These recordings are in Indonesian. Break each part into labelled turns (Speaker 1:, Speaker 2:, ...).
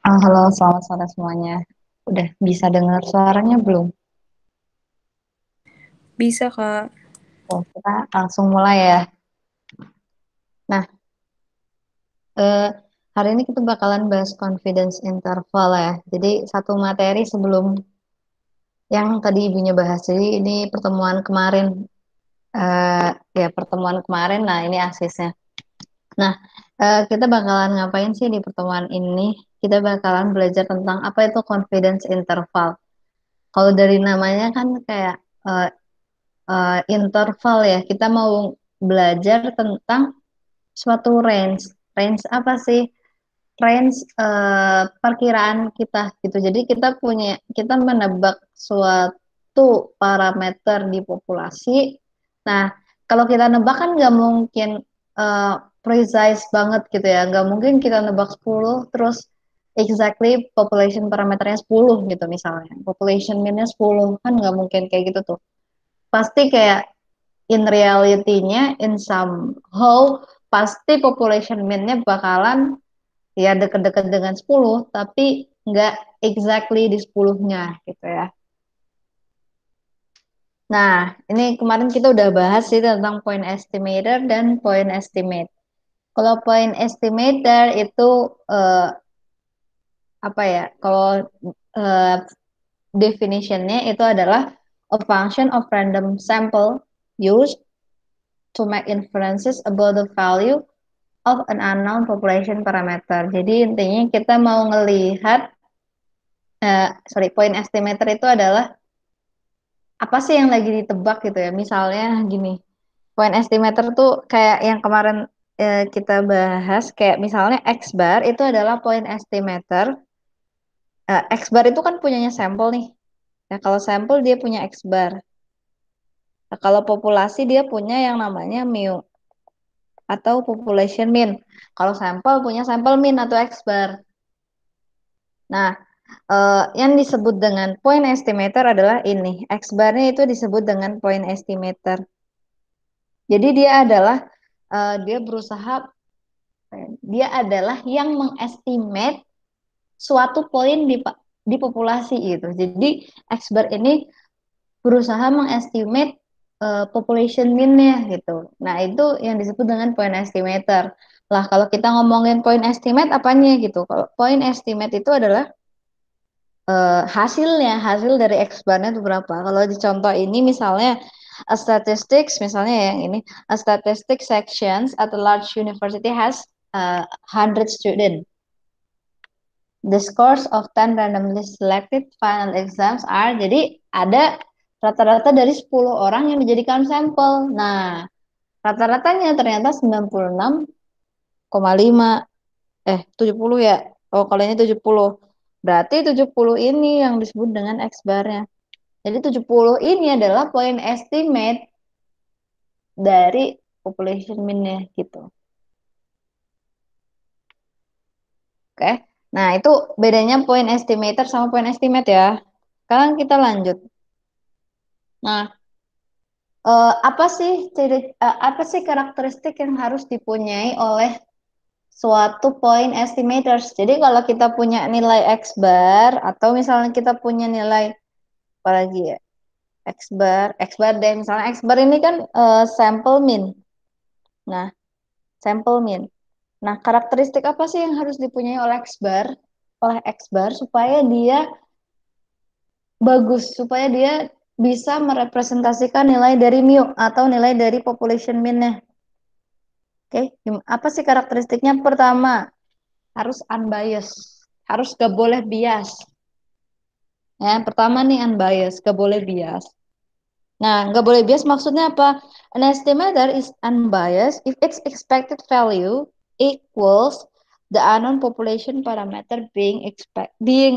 Speaker 1: Halo, selamat sore semuanya. Udah bisa dengar suaranya belum?
Speaker 2: Bisa, Kak.
Speaker 1: Oh, kita langsung mulai ya. Nah, eh, hari ini kita bakalan bahas confidence interval ya. Jadi satu materi sebelum yang tadi ibunya bahas. Jadi ini pertemuan kemarin, eh, ya pertemuan kemarin. Nah, ini asisnya. Nah, kita bakalan ngapain sih di pertemuan ini? Kita bakalan belajar tentang apa itu confidence interval. Kalau dari namanya kan kayak eh, interval ya. Kita mau belajar tentang suatu range. Range apa sih? Range perkiraan kita gitu. Jadi kita menebak suatu parameter di populasi. Nah, kalau kita nebak kan nggak mungkin eh, precise banget gitu ya. Nggak mungkin kita nebak 10 terus exactly population parameternya 10 gitu misalnya. Population minnya 10 kan nggak mungkin kayak gitu tuh. Pasti kayak in reality-nya in somehow pasti population mean-nya bakalan ya deket-deket dengan 10 tapi nggak exactly di 10-nya gitu ya. Nah, ini kemarin kita udah bahas sih tentang point estimator dan point estimate. Kalau point estimator itu eh, apa ya? Kalau eh, definition-nya itu adalah a function of random sample used to make inferences about the value of an unknown population parameter. Jadi intinya kita mau ngelihat, point estimator itu adalah apa sih yang lagi ditebak gitu ya. Misalnya gini, point estimator tuh kayak yang kemarin kita bahas, kayak misalnya X bar itu adalah point estimator. X bar itu kan punyanya sampel nih. Nah, kalau sampel dia punya X bar. Nah, kalau populasi dia punya yang namanya mu atau population mean. Kalau sampel punya sampel mean atau X bar. Nah, yang disebut dengan point estimator adalah ini. X bar-nya itu disebut dengan point estimator. Jadi dia berusaha, dia adalah yang mengestimate suatu poin di populasi gitu. Jadi X bar ini berusaha mengestimate population mean-nya gitu. Nah, itu yang disebut dengan point estimator. Lah, kalau kita ngomongin point estimate apanya gitu. Kalau point estimate itu adalah hasil dari X bar-nya itu berapa. Kalau di contoh ini misalnya a statistics, misalnya yang ini, a statistics sections at a large university has 100 student. The scores of 10 randomly selected final exams are, jadi ada rata-rata dari 10 orang yang dijadikan sampel. Nah, rata-ratanya ternyata 96,5, 70 ya. Oh, kalau ini 70. Berarti 70 ini yang disebut dengan X bar-nya. Jadi 70 ini adalah point estimate dari population mean-nya gitu. Oke. Nah, itu bedanya point estimator sama point estimate ya. Sekarang kita lanjut. Nah, apa sih karakteristik yang harus dipunyai oleh suatu point estimators? Jadi kalau kita punya nilai X bar atau misalnya kita punya nilai apa lagi ya? X bar deh. Misalnya X bar ini kan sample mean. Nah, sample mean. Nah, karakteristik apa sih yang harus dipunyai oleh X bar supaya dia bagus, supaya dia bisa merepresentasikan nilai dari mu atau nilai dari population mean-nya. Oke, apa sih karakteristiknya? Pertama, harus unbiased, harus gak boleh bias. Ya, pertama nih unbiased, gak boleh bias. Nah, nggak boleh bias maksudnya apa? An estimator is unbiased if its expected value equals the unknown population parameter being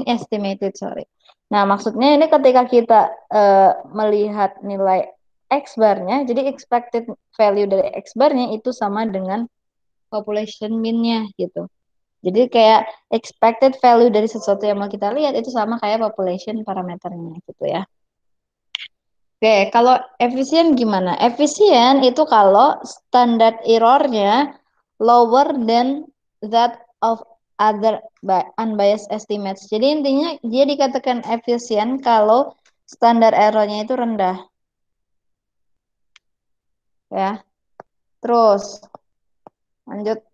Speaker 1: estimated. Sorry. Nah, maksudnya ini ketika kita melihat nilai X bar-nya, jadi expected value dari X bar-nya itu sama dengan population mean-nya gitu. Jadi kayak expected value dari sesuatu yang mau kita lihat itu sama kayak population parameternya gitu ya. Oke, kalau efisien gimana? Efisien itu kalau standar errornya lower than that of other unbiased estimates. Jadi intinya dia dikatakan efisien kalau standar errornya itu rendah, ya. Terus lanjut,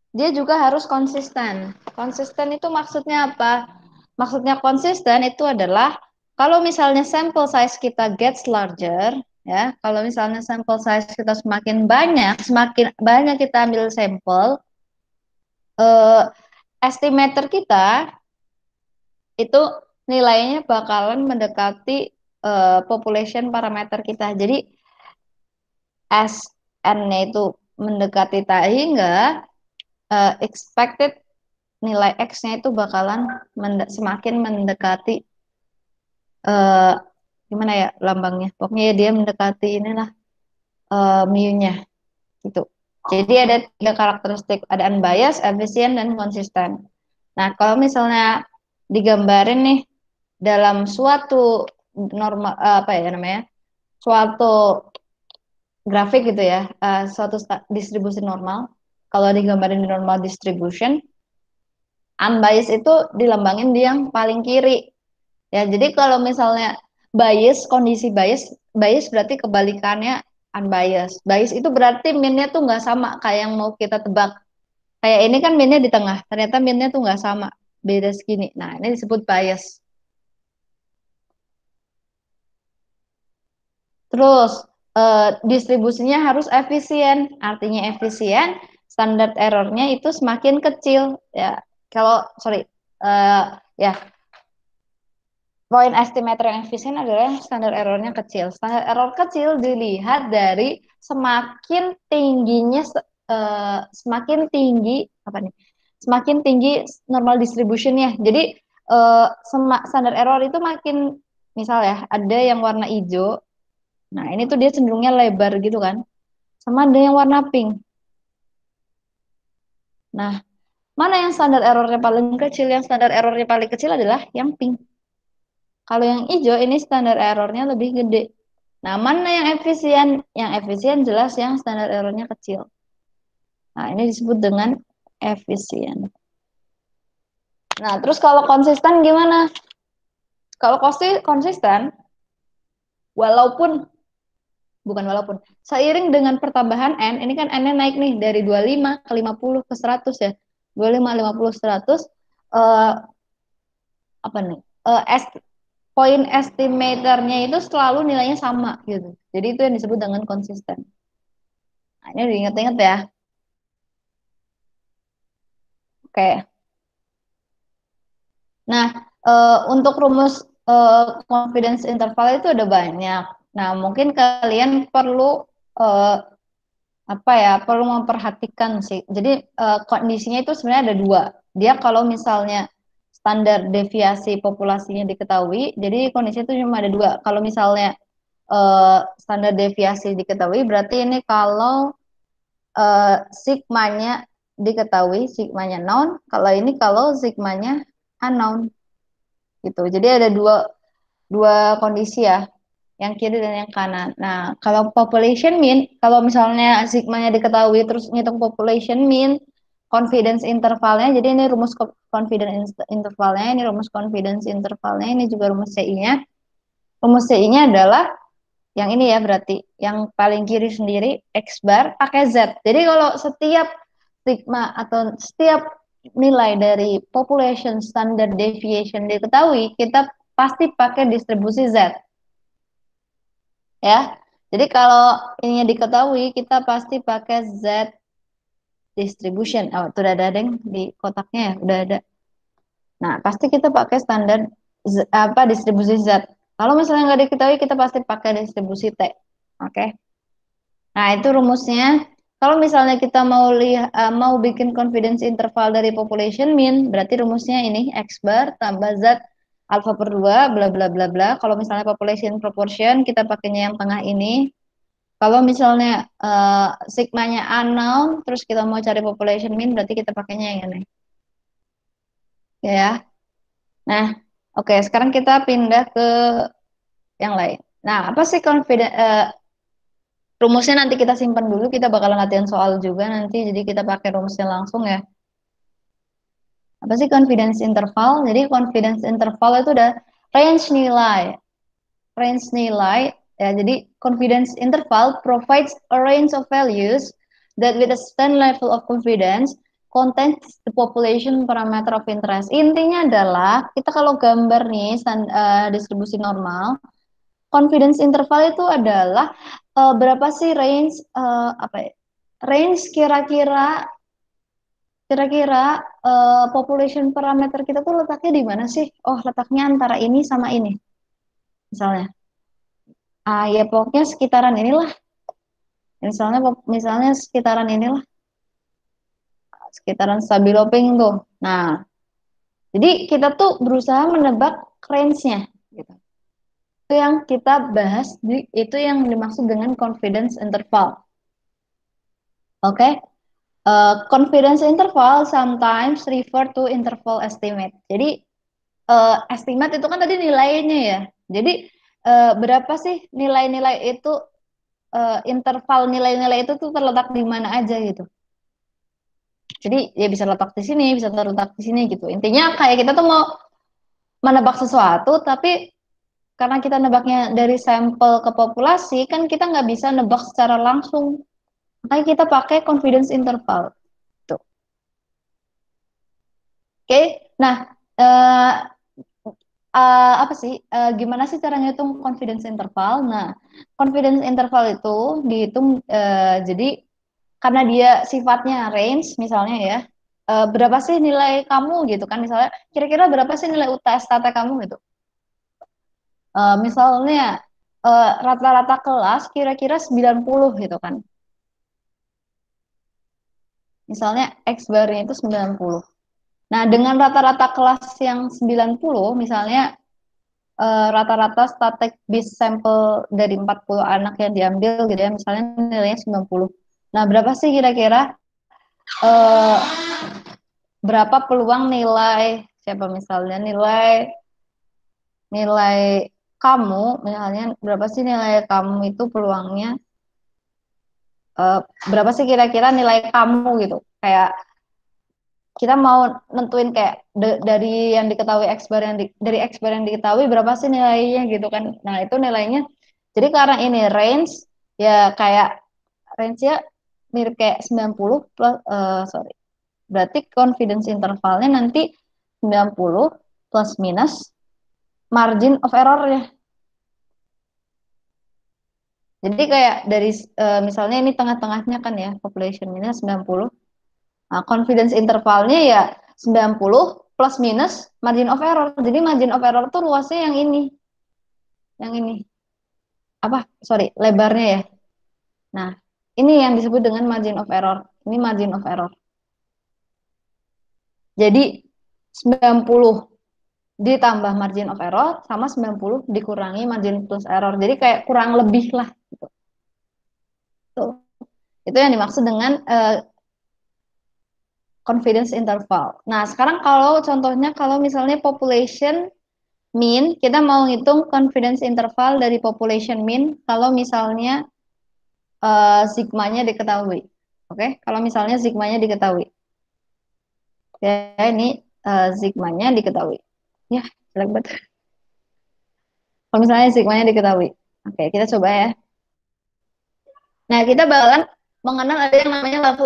Speaker 1: dia juga harus konsisten. Konsisten itu maksudnya apa? Maksudnya konsisten itu adalah kalau misalnya sample size kita gets larger, ya, kalau misalnya sample size kita semakin banyak kita ambil sampel, eh, estimator kita itu nilainya bakalan mendekati population parameter kita. Jadi SN-nya itu mendekati sehingga expected nilai X-nya itu bakalan semakin mendekati eh, gimana ya lambangnya. Pokoknya dia mendekati inilah mu-nya gitu. Jadi ada tiga karakteristik, ada unbiased, efisien, dan konsisten. Nah, kalau misalnya digambarin nih dalam suatu normal apa ya namanya? Suatu grafik gitu ya, suatu distribusi normal. Kalau digambarin di normal distribution, unbiased itu dilambangin di yang paling kiri. Ya, jadi kalau misalnya kondisi bias berarti kebalikannya unbiased. Bias itu berarti minnya tuh nggak sama kayak yang mau kita tebak. Kayak ini kan minnya di tengah, ternyata minnya tuh nggak sama, beda segini. Nah, ini disebut bias. Terus distribusinya harus efisien. Artinya efisien, standar errornya itu semakin kecil. Ya, kalau sorry, eh, ya poin estimator yang efisien adalah standar errornya kecil. Standar error kecil dilihat dari semakin tingginya, semakin tinggi apa nih? Semakin tinggi normal distributionnya. Jadi standar error itu makin, misal ya, ada yang warna hijau. Nah, ini tuh dia cenderungnya lebar gitu kan. Sama ada yang warna pink. Nah, mana yang standar errornya paling kecil? Yang standar errornya paling kecil adalah yang pink. Kalau yang hijau ini standar errornya lebih gede. Nah, mana yang efisien? Yang efisien jelas yang standar errornya kecil. Nah, ini disebut dengan efisien. Nah, terus kalau konsisten gimana? Kalau konsisten, walaupun, bukan walaupun, seiring dengan pertambahan N, ini kan N-nya naik nih dari 25 ke 50 ke 100 ya. 25, 50, 100, eh, apa nih? Poin estimatornya itu selalu nilainya sama gitu. Jadi itu yang disebut dengan konsisten. Nah, ini diingat-ingat ya. Oke. Nah, untuk rumus confidence interval itu ada banyak. Nah, mungkin kalian perlu eh, apa ya? Perlu memperhatikan sih. Jadi kondisinya itu sebenarnya ada dua. Dia kalau misalnya standar deviasi populasinya diketahui, jadi kondisi itu cuma ada dua. Kalau misalnya standar deviasi diketahui, berarti ini kalau sigmanya diketahui, sigmanya known. Kalau ini kalau sigmanya unknown gitu. Jadi ada dua dua kondisi ya, yang kiri dan yang kanan. Nah, kalau population mean, kalau misalnya sigmanya diketahui terus ngitung population mean, confidence intervalnya, jadi ini rumus confidence intervalnya, ini rumus confidence intervalnya, ini juga rumus CI-nya. Rumus CI-nya adalah yang ini ya, berarti yang paling kiri sendiri X bar pakai Z. Jadi kalau setiap sigma atau setiap nilai dari population standard deviation diketahui, kita pasti pakai distribusi Z ya. Jadi kalau ininya diketahui, kita pasti pakai Z distribution. Oh, itu udah ada deng di kotaknya ya, udah ada. Nah, pasti kita pakai standar apa distribusi Z. Kalau misalnya nggak diketahui, kita pasti pakai distribusi T. Oke. Nah, itu rumusnya. Kalau misalnya kita mau bikin confidence interval dari population mean, berarti rumusnya ini X bar tambah Z alpha per 2 bla bla bla bla. Kalau misalnya population proportion, kita pakainya yang tengah ini. Kalau misalnya sigmanya unknown, terus kita mau cari population mean, berarti kita pakainya yang ini. Ya. Nah, oke, sekarang kita pindah ke yang lain. Nah, apa sih rumusnya nanti kita simpan dulu, kita bakal latihan soal juga nanti, jadi kita pakai rumusnya langsung ya. Apa sih confidence interval? Jadi confidence interval itu udah range nilai. Range nilai, ya, jadi confidence interval provides a range of values that with a certain level of confidence contains the population parameter of interest. Intinya adalah kita kalau gambar nih distribusi normal, confidence interval itu adalah berapa sih range apa ya? Range kira-kira population parameter kita tuh letaknya di mana sih? Oh, letaknya antara ini sama ini, misalnya. Ah, ya pokoknya sekitaran inilah. Misalnya sekitaran inilah, sekitaran stabilo pink tuh. Nah, jadi kita tuh berusaha menebak range-nya gitu. Itu yang kita bahas itu yang dimaksud dengan confidence interval. Oke? Confidence interval sometimes refer to interval estimate. Jadi estimate itu kan tadi nilainya ya. Jadi berapa sih nilai-nilai itu, interval nilai-nilai itu tuh terletak di mana aja gitu. Jadi ya bisa letak di sini, bisa terletak di sini gitu. Intinya kayak kita tuh mau menebak sesuatu, tapi karena kita nebaknya dari sampel ke populasi, kan kita nggak bisa nebak secara langsung. Makanya kita pakai confidence interval. Tuh. Oke, nah eh, apa sih? Gimana sih cara ngitung confidence interval? Nah, confidence interval itu dihitung jadi karena dia sifatnya range, misalnya ya, berapa sih nilai kamu gitu kan? Misalnya, kira-kira berapa sih nilai UTS-TT kamu gitu? Misalnya rata-rata kelas kira-kira 90 gitu kan. Misalnya X barnya itu 90. Nah, dengan rata-rata kelas yang 90, misalnya rata-rata static base sampel dari 40 anak yang diambil gitu ya, misalnya nilainya 90. Nah, berapa sih kira-kira eh, berapa peluang nilai siapa misalnya nilai nilai kamu, misalnya berapa sih nilai kamu itu peluangnya, eh, berapa sih kira-kira nilai kamu gitu, kayak kita mau nentuin kayak dari yang diketahui X bar dari X bar yang diketahui berapa sih nilainya gitu kan. Nah, itu nilainya. Jadi karena ini range, ya kayak range-nya mirip kayak 90 plus sorry. Berarti confidence intervalnya nanti 90 plus minus margin of error-nya. Jadi kayak dari misalnya ini tengah-tengahnya kan ya, population minus 90. Nah, confidence intervalnya ya 90 plus minus margin of error. Jadi margin of error tuh luasnya yang ini. Yang ini. Apa? Sorry, lebarnya ya. Nah, ini yang disebut dengan margin of error. Ini margin of error. Jadi 90 ditambah margin of error sama 90 dikurangi margin plus error. Jadi kayak kurang lebih lah gitu. Tuh. Itu yang dimaksud dengan confidence interval. Nah, sekarang kalau contohnya kalau misalnya population mean, kita mau ngitung confidence interval dari population mean kalau misalnya sigmanya diketahui. Oke, kalau misalnya sigmanya diketahui. Ya, ini sigmanya diketahui. Ya, jelek banget. Kalau misalnya sigmanya diketahui. Oke, kita coba ya. Nah, kita bakalan mengenal ada yang namanya level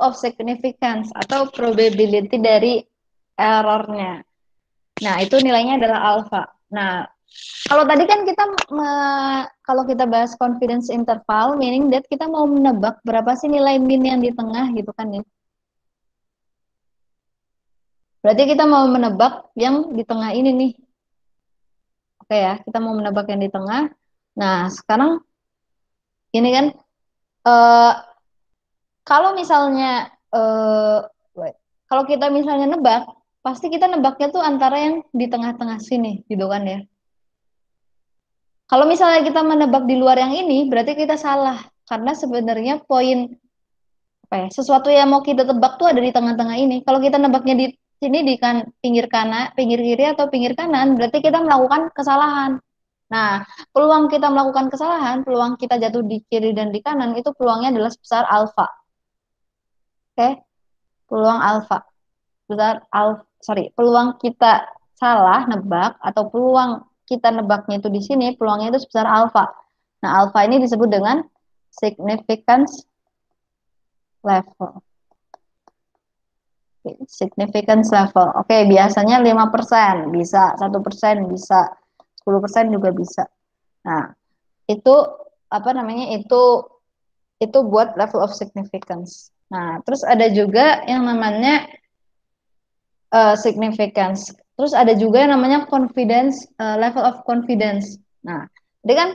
Speaker 1: of significance atau probability dari errornya. Nah, itu nilainya adalah alpha. Nah, kalau tadi kan kalau kita bahas confidence interval, meaning that kita mau menebak berapa sih nilai min yang di tengah gitu kan ya. Berarti kita mau menebak yang di tengah ini nih. Oke ya, kita mau menebak yang di tengah. Nah, sekarang ini kan eh, kalau misalnya wait, kalau kita misalnya nebak, pasti kita nebaknya tuh antara yang di tengah-tengah sini gitu kan ya. Kalau misalnya kita menebak di luar yang ini, berarti kita salah. Karena sebenarnya poin apa ya, sesuatu yang mau kita tebak tuh ada di tengah-tengah ini. Kalau kita nebaknya di sini di kan pinggir kanan, pinggir kiri atau pinggir kanan, berarti kita melakukan kesalahan. Nah, peluang kita melakukan kesalahan, peluang kita jatuh di kiri dan di kanan itu peluangnya adalah sebesar alfa. Oke, peluang alfa. sebesar peluang kita salah nebak atau peluang kita nebaknya itu di sini, peluangnya itu sebesar alfa. Nah, alfa ini disebut dengan significance level. Significance level. Oke, biasanya 5% bisa, 1% bisa, 10% juga bisa. Nah, itu apa namanya? Itu buat level of significance. Nah, terus ada juga yang namanya significance. Terus ada juga yang namanya confidence, level of confidence. Nah, jadi kan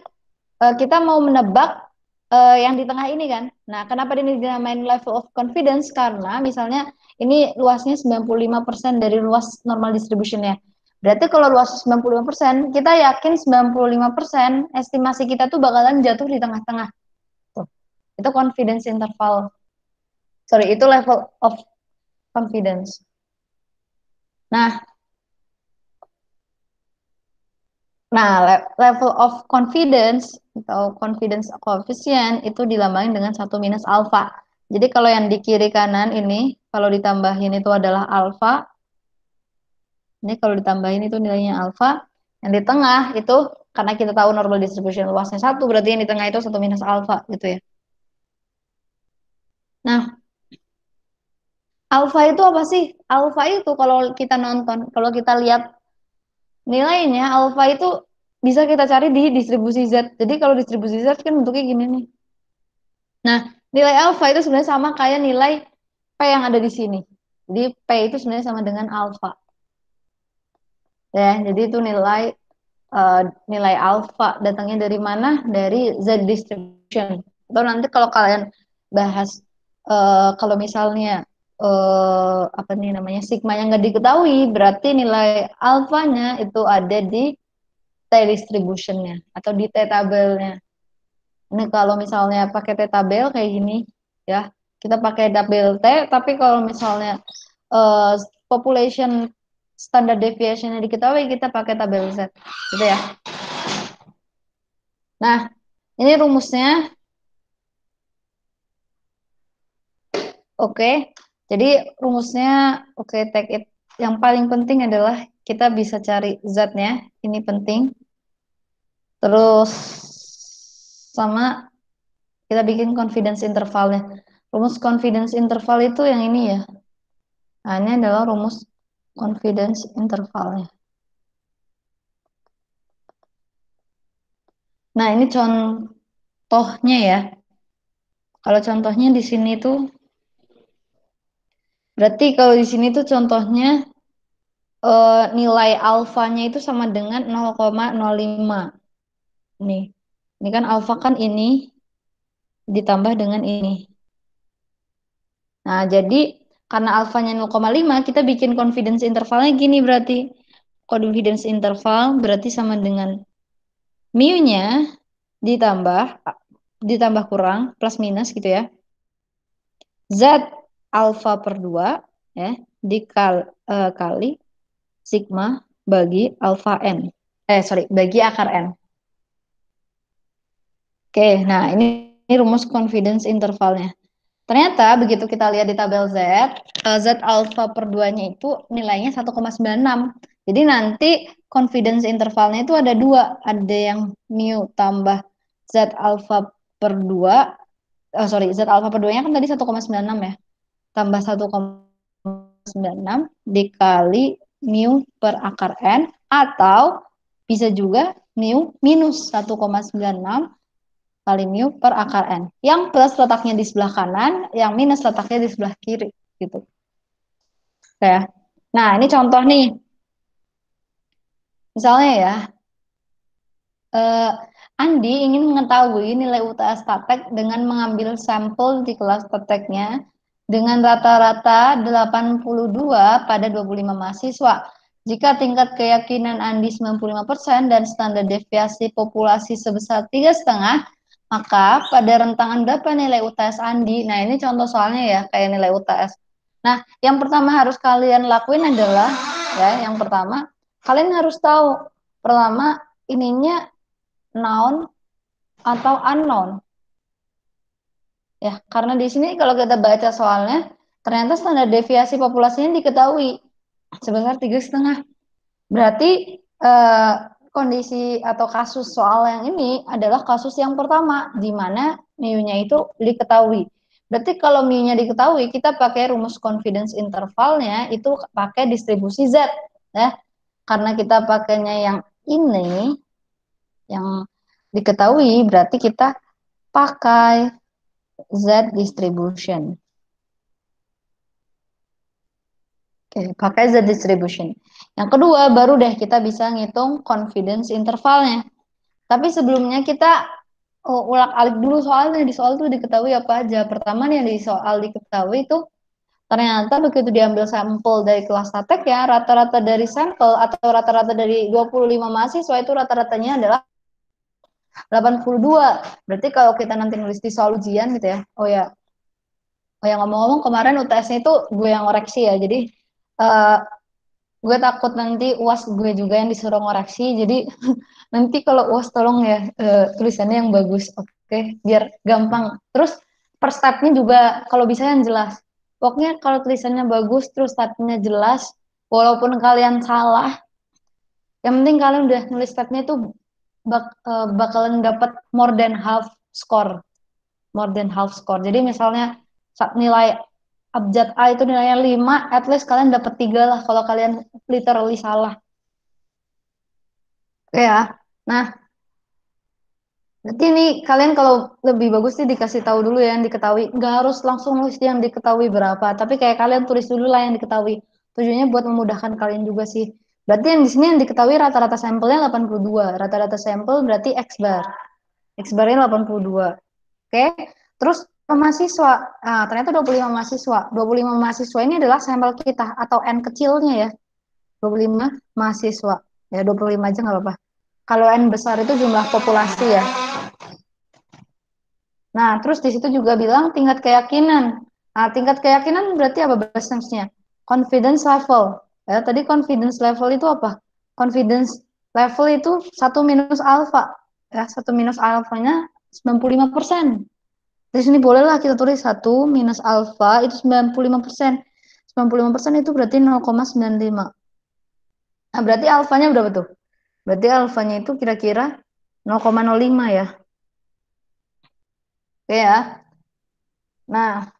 Speaker 1: kita mau menebak yang di tengah ini kan. Nah, kenapa ini dinamain level of confidence? Karena misalnya ini luasnya 95% dari luas normal distribution-nya. Berarti kalau luas 95%, kita yakin 95% estimasi kita tuh bakalan jatuh di tengah-tengah. Tuh. Itu confidence interval. Sorry, itu level of confidence. Nah, level of confidence atau confidence coefficient itu dilambangin dengan 1 minus alfa. Jadi kalau yang di kiri kanan ini, kalau ditambahin itu adalah alfa. Ini kalau ditambahin itu nilainya alfa. Yang di tengah itu, karena kita tahu normal distribution luasnya 1, berarti yang di tengah itu 1 minus alfa gitu ya. Nah, alfa itu apa sih? Alfa itu kalau kita nonton, kalau kita lihat nilainya, alfa itu bisa kita cari di distribusi Z. Jadi kalau distribusi Z kan bentuknya gini nih. Nah, nilai alfa itu sebenarnya sama kayak nilai P yang ada di sini. Jadi P itu sebenarnya sama dengan alfa. Ya, jadi itu eh, nilai alfa datangnya dari mana? Dari Z distribution. Atau nanti kalau kalian bahas kalau misalnya apa nih namanya sigma yang nggak diketahui, berarti nilai alfanya itu ada di T distributionnya atau di T tabelnya. Ini kalau misalnya pakai T-tabel kayak gini, ya, kita pakai tabel T, tapi kalau misalnya eh, population standard deviation-nya diketahui, kita pakai tabel Z, gitu ya. Nah, ini rumusnya, oke. Jadi rumusnya, oke, take it. Yang paling penting adalah kita bisa cari Z-nya, ini penting. Terus sama kita bikin confidence intervalnya. Rumus confidence interval itu yang ini ya. Nah, ini adalah rumus confidence intervalnya. Nah, ini contohnya ya. Kalau contohnya di sini tuh, berarti kalau di sini tuh contohnya nilai alfanya itu sama dengan 0,05. Nih, ini kan alfa kan ini ditambah dengan ini. Nah, jadi karena alfanya 0,5, kita bikin confidence intervalnya gini berarti. Confidence interval berarti sama dengan mu-nya ditambah ditambah kurang plus minus gitu ya. Z alfa per 2 ya kali sigma bagi alfa n. Sorry, bagi akar n. Oke, nah ini rumus confidence intervalnya. Ternyata begitu kita lihat di tabel Z, Z alfa per 2-nya itu nilainya 1,96. Jadi nanti confidence intervalnya itu ada dua. Ada yang mu tambah Z alfa per 2. Sorry, Z alfa per 2-nya kan tadi 1,96 ya. Tambah 1,96 dikali mu per akar N. Atau bisa juga mu minus 1,96 kali mu per akar N. Yang plus letaknya di sebelah kanan, yang minus letaknya di sebelah kiri. Gitu. Ya. Nah, ini contoh nih. Misalnya ya, eh, Andi ingin mengetahui nilai UTS Statek dengan mengambil sampel di kelas teteknya dengan rata-rata 82 pada 25 mahasiswa. Jika tingkat keyakinan Andi 95% dan standar deviasi populasi sebesar 3,5, maka pada rentangan berapa nilai UTS Andi? Nah, ini contoh soalnya ya, kayak nilai UTS. Nah, yang pertama harus kalian lakuin adalah, ya, yang pertama, kalian harus tahu, pertama, ininya noun atau unknown. Ya, karena di sini kalau kita baca soalnya, Ternyata standar deviasi populasinya diketahui sebesar 3,5. Berarti eh, kondisi atau kasus soal yang ini adalah kasus yang pertama, di mana mu-nya itu diketahui. Berarti kalau mu-nya diketahui, kita pakai rumus confidence intervalnya itu pakai distribusi Z. Ya. Karena kita pakainya yang ini, yang diketahui, berarti kita pakai Z distribution. Oke, pakai Z distribution. Yang kedua, baru deh kita bisa ngitung confidence intervalnya. Tapi sebelumnya kita ulak-alik dulu soalnya. Di soal tuh diketahui apa aja. Pertama nih yang di soal diketahui itu ternyata begitu diambil sampel dari kelas statek ya, rata-rata dari sampel atau rata-rata dari 25 mahasiswa itu rata-ratanya adalah 82. Berarti kalau kita nanti nulis di soal ujian gitu ya. Oh ya ngomong-ngomong kemarin UTS-nya itu gue yang ngoreksi ya. Jadi eh, gue takut nanti UAS gue juga yang disuruh ngoreksi. Jadi nanti kalau UAS tolong ya tulisannya yang bagus. Oke, biar gampang. Terus per stepnya juga kalau bisa yang jelas. Pokoknya kalau tulisannya bagus terus stepnya jelas, walaupun kalian salah, yang penting kalian udah nulis stepnya itu bakalan dapat more than half score. More than half score. Jadi misalnya nilai abjad A itu nilainya 5, at least kalian dapat 3 lah kalau kalian literally salah. Ya. Nah, berarti ini kalian kalau lebih bagus sih dikasih tahu dulu ya yang diketahui. Nggak harus langsung nulis yang diketahui berapa, tapi kayak kalian tulis dulu lah yang diketahui. Tujuannya buat memudahkan kalian juga sih. Berarti yang di sini yang diketahui rata-rata sampelnya 82. Rata-rata sampel berarti X bar. X barnya 82. Oke. Terus mahasiswa. Nah, ternyata 25 mahasiswa. 25 mahasiswa ini adalah sampel kita atau N kecilnya ya. 25 mahasiswa. Ya 25 aja nggak apa-apa. Kalau N besar itu jumlah populasi ya. Nah, terus di situ juga bilang tingkat keyakinan. Nah, tingkat keyakinan berarti apa bahasa Inggrisnya? Confidence level. Ya, tadi confidence level itu apa? Confidence level itu satu minus alfa. Ya, satu minus alfanya 95%. Di sini bolehlah kita tulis satu minus alfa itu 95%. 95% itu berarti 0,95. Nah, berarti alfanya berapa tuh? Berarti alfanya itu kira-kira 0,05 ya. Oke ya. Nah,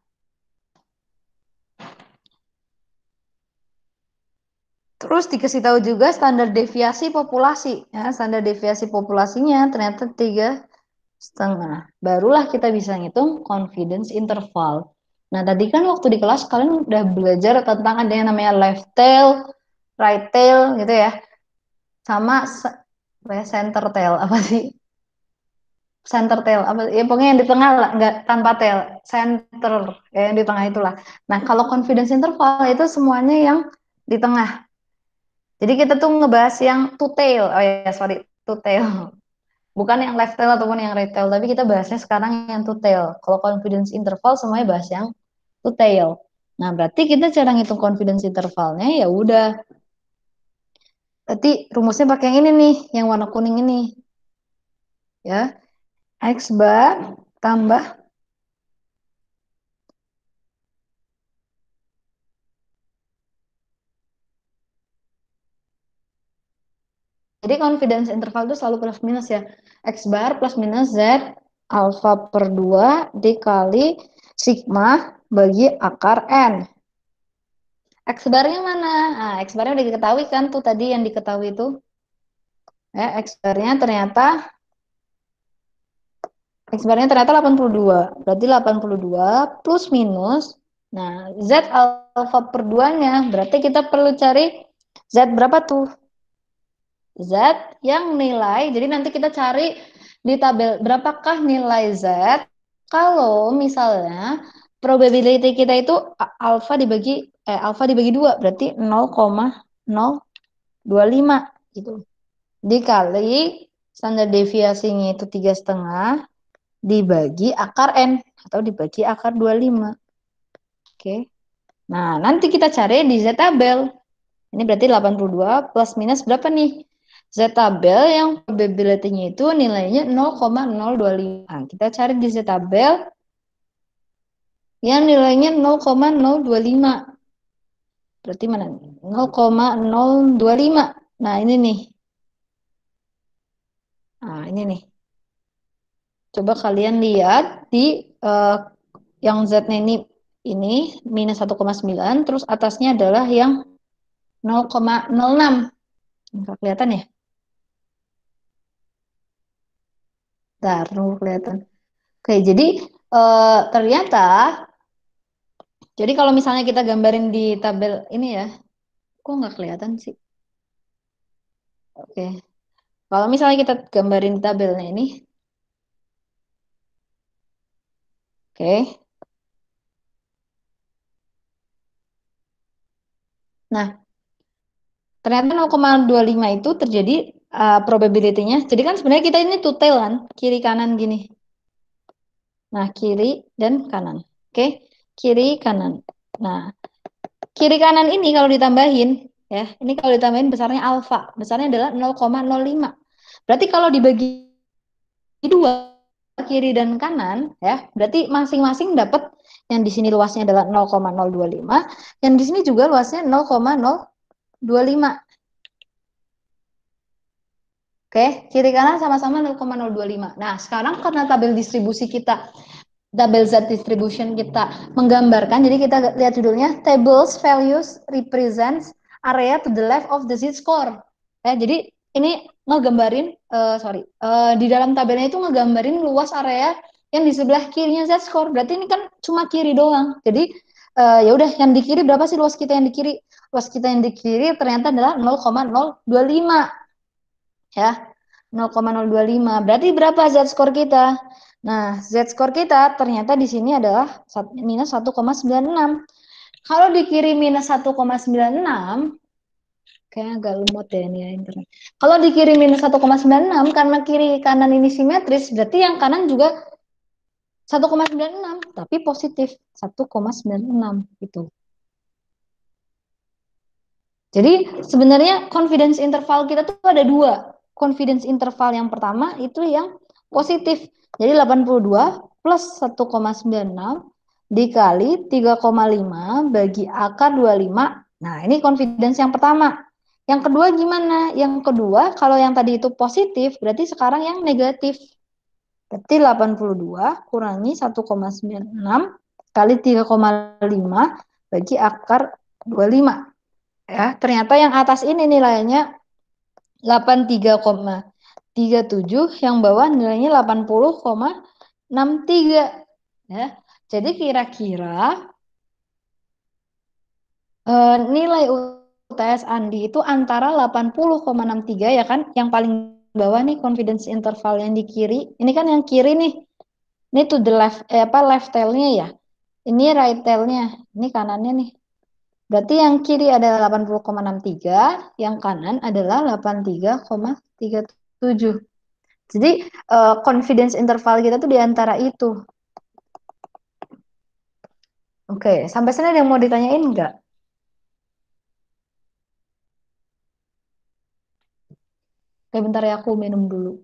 Speaker 1: terus dikasih tahu juga standar deviasi populasi. Ya, standar deviasi populasinya ternyata 3,5. Barulah kita bisa ngitung confidence interval. Nah, tadi kan waktu di kelas kalian udah belajar tentang ada yang namanya left tail, right tail gitu ya. Sama center tail apa sih? Center tail apa ya pokoknya yang di tengah lah, nggak tanpa tail, center ya, yang di tengah itulah. Nah, kalau confidence interval itu semuanya yang di tengah. Jadi kita tuh ngebahas yang two tail. Oh ya, sorry, two tail. Bukan yang left tail ataupun yang right tail, tapi kita bahasnya sekarang yang two tail. Kalau confidence interval semuanya bahas yang two tail. Nah, berarti kita cara ngitung confidence intervalnya ya udah. Berarti rumusnya pakai yang ini nih, yang warna kuning ini. Ya, X bar tambah. Jadi confidence interval itu selalu plus minus ya. X bar plus minus Z alfa per 2 dikali sigma bagi akar N. X barnya mana? Nah, X barnya udah diketahui kan tuh tadi yang diketahui itu. Ya, X barnya ternyata X barnya ternyata 82. Berarti 82 plus minus. Nah, Z alfa per 2-nya berarti kita perlu cari Z berapa tuh? Z yang nilai. Jadi nanti kita cari di tabel berapakah nilai Z kalau misalnya probability kita itu alfa dibagi 2 berarti 0,025 gitu. Dikali standar deviasinya itu 3,5 dibagi akar N atau dibagi akar 25. Oke. Nah, nanti kita cari di Z tabel. Ini berarti 82 plus minus berapa nih? Z tabel yang probability-nya itu nilainya 0,025. Nah, kita cari di Z tabel yang nilainya 0,025. Berarti mana? 0,025. Nah, ini nih. Nah, ini nih. Coba kalian lihat di eh, yang Z-nya ini minus 1,9, terus atasnya adalah yang 0,06. Enggak kelihatan ya? Bentar, nunggu kelihatan. Oke, jadi ternyata, jadi kalau misalnya kita gambarin di tabel ini ya, kok nggak kelihatan sih? Oke, kalau misalnya kita gambarin tabelnya ini, oke. Nah, ternyata 0,25 itu terjadi probability-nya. Jadi kan sebenarnya kita ini two tail kan, kiri kanan gini. Nah, kiri dan kanan. Oke, kiri kanan. Nah, kiri kanan ini kalau ditambahin, ya, ini kalau ditambahin besarnya alfa, besarnya adalah 0,05. Berarti kalau dibagi dua, kiri dan kanan, ya, berarti masing-masing dapat yang di sini luasnya adalah 0,025, yang di sini juga luasnya 0,025. Oke, kiri kanan sama-sama 0,025. Nah, sekarang karena tabel distribusi kita, tabel Z distribution kita menggambarkan, jadi kita lihat judulnya, tables values represents area to the left of the Z-score. Jadi ini ngegambarin, di dalam tabelnya itu ngegambarin luas area yang di sebelah kirinya Z-score. Berarti ini kan cuma kiri doang. Jadi ya udah, yang di kiri berapa sih luas kita yang di kiri? Luas kita yang di kiri ternyata adalah 0,025. Ya, 0,025. Berarti berapa Z-score kita? Nah, Z-score kita ternyata di sini adalah minus 1,96. Kalau di kiri minus 1,96, kayaknya agak lemot deh ini ya internet. Kalau di kiri minus 1,96, karena kiri kanan ini simetris, berarti yang kanan juga 1,96, tapi positif 1,96 gitu. Jadi sebenarnya confidence interval kita tuh ada dua. Confidence interval yang pertama itu yang positif. Jadi 82 plus 1,96 dikali 3,5 bagi akar 25. Nah, ini confidence yang pertama. Yang kedua gimana? Yang kedua, kalau yang tadi itu positif, berarti sekarang yang negatif. Berarti 82 kurangi 1,96 kali 3,5 bagi akar 25. Ya, ternyata yang atas ini nilainya 83,37, yang bawah nilainya 80,63. Ya. Jadi kira-kira nilai UTS Andi itu antara 80,63 ya kan, yang paling bawah nih confidence interval yang di kiri. Ini kan yang kiri nih. Ini to the left, left tailnya ya. Ini right tailnya. Ini kanannya nih. Berarti yang kiri adalah 80,63, yang kanan adalah 83,37. Jadi confidence interval kita tuh di antara itu. Oke, sampai sini ada yang mau ditanyain nggak? Oke, bentar ya aku minum dulu.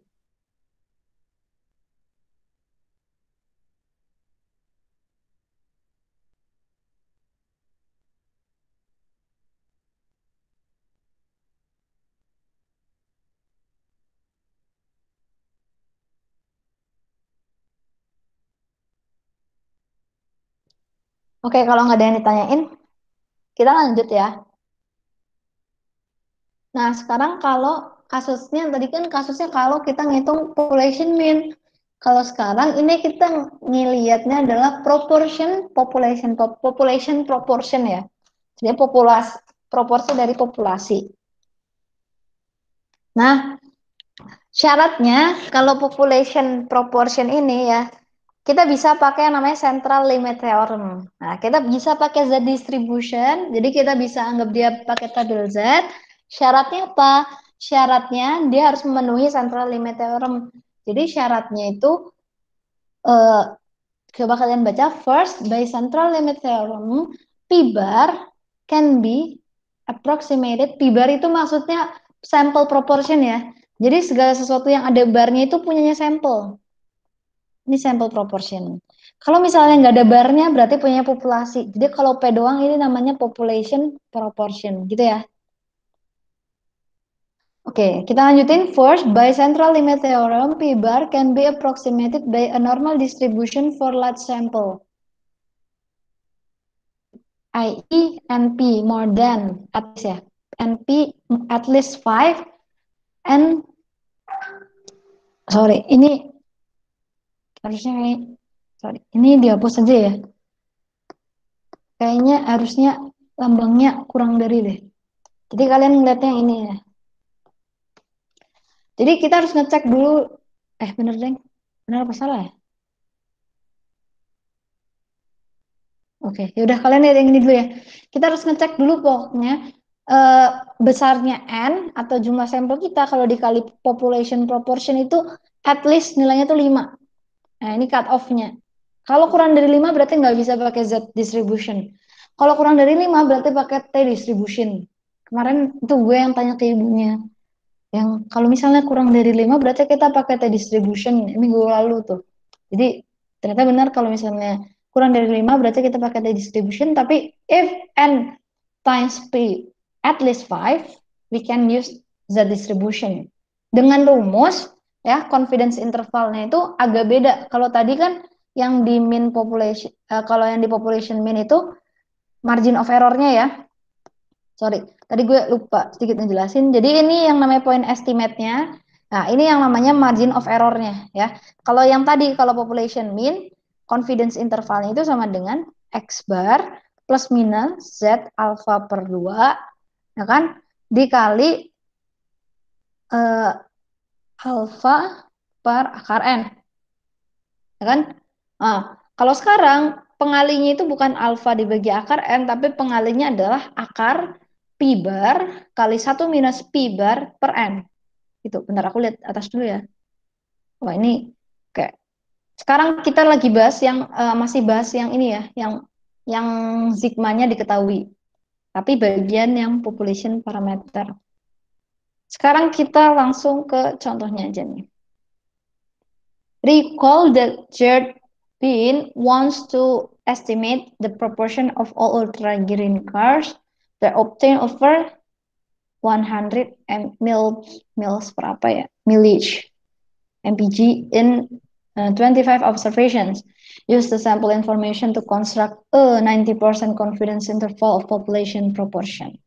Speaker 1: Oke, kalau nggak ada yang ditanyain, kita lanjut ya. Nah, sekarang kalau kasusnya, tadi kan kasusnya kalau kita ngitung population mean. Kalau sekarang ini kita ngelihatnya adalah proportion population proportion ya. Jadi populasi, proporsi dari populasi. Nah, syaratnya kalau population proportion ini ya, kita bisa pakai yang namanya central limit theorem. Nah, kita bisa pakai Z distribution, jadi kita bisa anggap dia pakai tabel Z. Syaratnya apa? Syaratnya dia harus memenuhi central limit theorem. Jadi syaratnya itu eh, coba kalian baca, first by central limit theorem, P bar can be approximated. P bar itu maksudnya sample proportion ya. Jadi segala sesuatu yang ada barnya itu punyanya sampel. Ini sample proportion. Kalau misalnya nggak ada barnya berarti punya populasi. Jadi kalau P doang ini namanya population proportion gitu ya. Oke, kita lanjutin. First, by central limit theorem, P bar can be approximated by a normal distribution for large sample, i.e. NP more than at least ya. NP at least 5 and sorry, ini harusnya sorry, ini dihapus aja ya. Kayaknya harusnya lambangnya kurang dari deh. Jadi kalian ngeliatnya yang ini ya. Jadi kita harus ngecek dulu. Bener deng. Bener apa salah ya? Oke, yaudah kalian lihat yang ini dulu ya. Kita harus ngecek dulu pokoknya eh, besarnya N atau jumlah sampel kita kalau dikali population proportion itu at least nilainya tuh 5. Nah, ini cut off-nya. Kalau kurang dari 5 berarti nggak bisa pakai Z distribution. Kalau kurang dari 5 berarti pakai T distribution. Kemarin itu gue yang tanya ke ibunya. Yang kalau misalnya kurang dari 5 berarti kita pakai T distribution minggu lalu tuh. Jadi ternyata benar kalau misalnya kurang dari 5 berarti kita pakai T distribution. Tapi if N times P at least 5, we can use Z distribution. Dengan rumus ya confidence intervalnya itu agak beda. Kalau tadi kan yang di mean population, kalau yang di population mean itu margin of error-nya ya. Sorry, tadi gue lupa sedikit ngejelasin. Jadi ini yang namanya point estimate-nya. Nah, ini yang namanya margin of error-nya ya. Kalau yang tadi, kalau population mean, confidence intervalnya itu sama dengan X bar plus minus Z alpha per 2, ya kan? Dikali eh, alpha per akar N, ya kan? Nah, kalau sekarang pengalinya itu bukan alfa dibagi akar N, tapi pengalinya adalah akar pi bar kali 1 minus pi bar per N. Gitu, bentar aku lihat atas dulu ya. Wah ini kayak sekarang kita lagi bahas yang masih bahas yang ini ya, yang sigmanya diketahui. Tapi bagian yang population parameter. Sekarang kita langsung ke contohnya aja nih. Recall that Jared Bean wants to estimate the proportion of all ultra-green cars that obtain over 100 mils per apa ya? Millage mpg in 25 observations. Use the sample information to construct a 90% confidence interval of population proportion.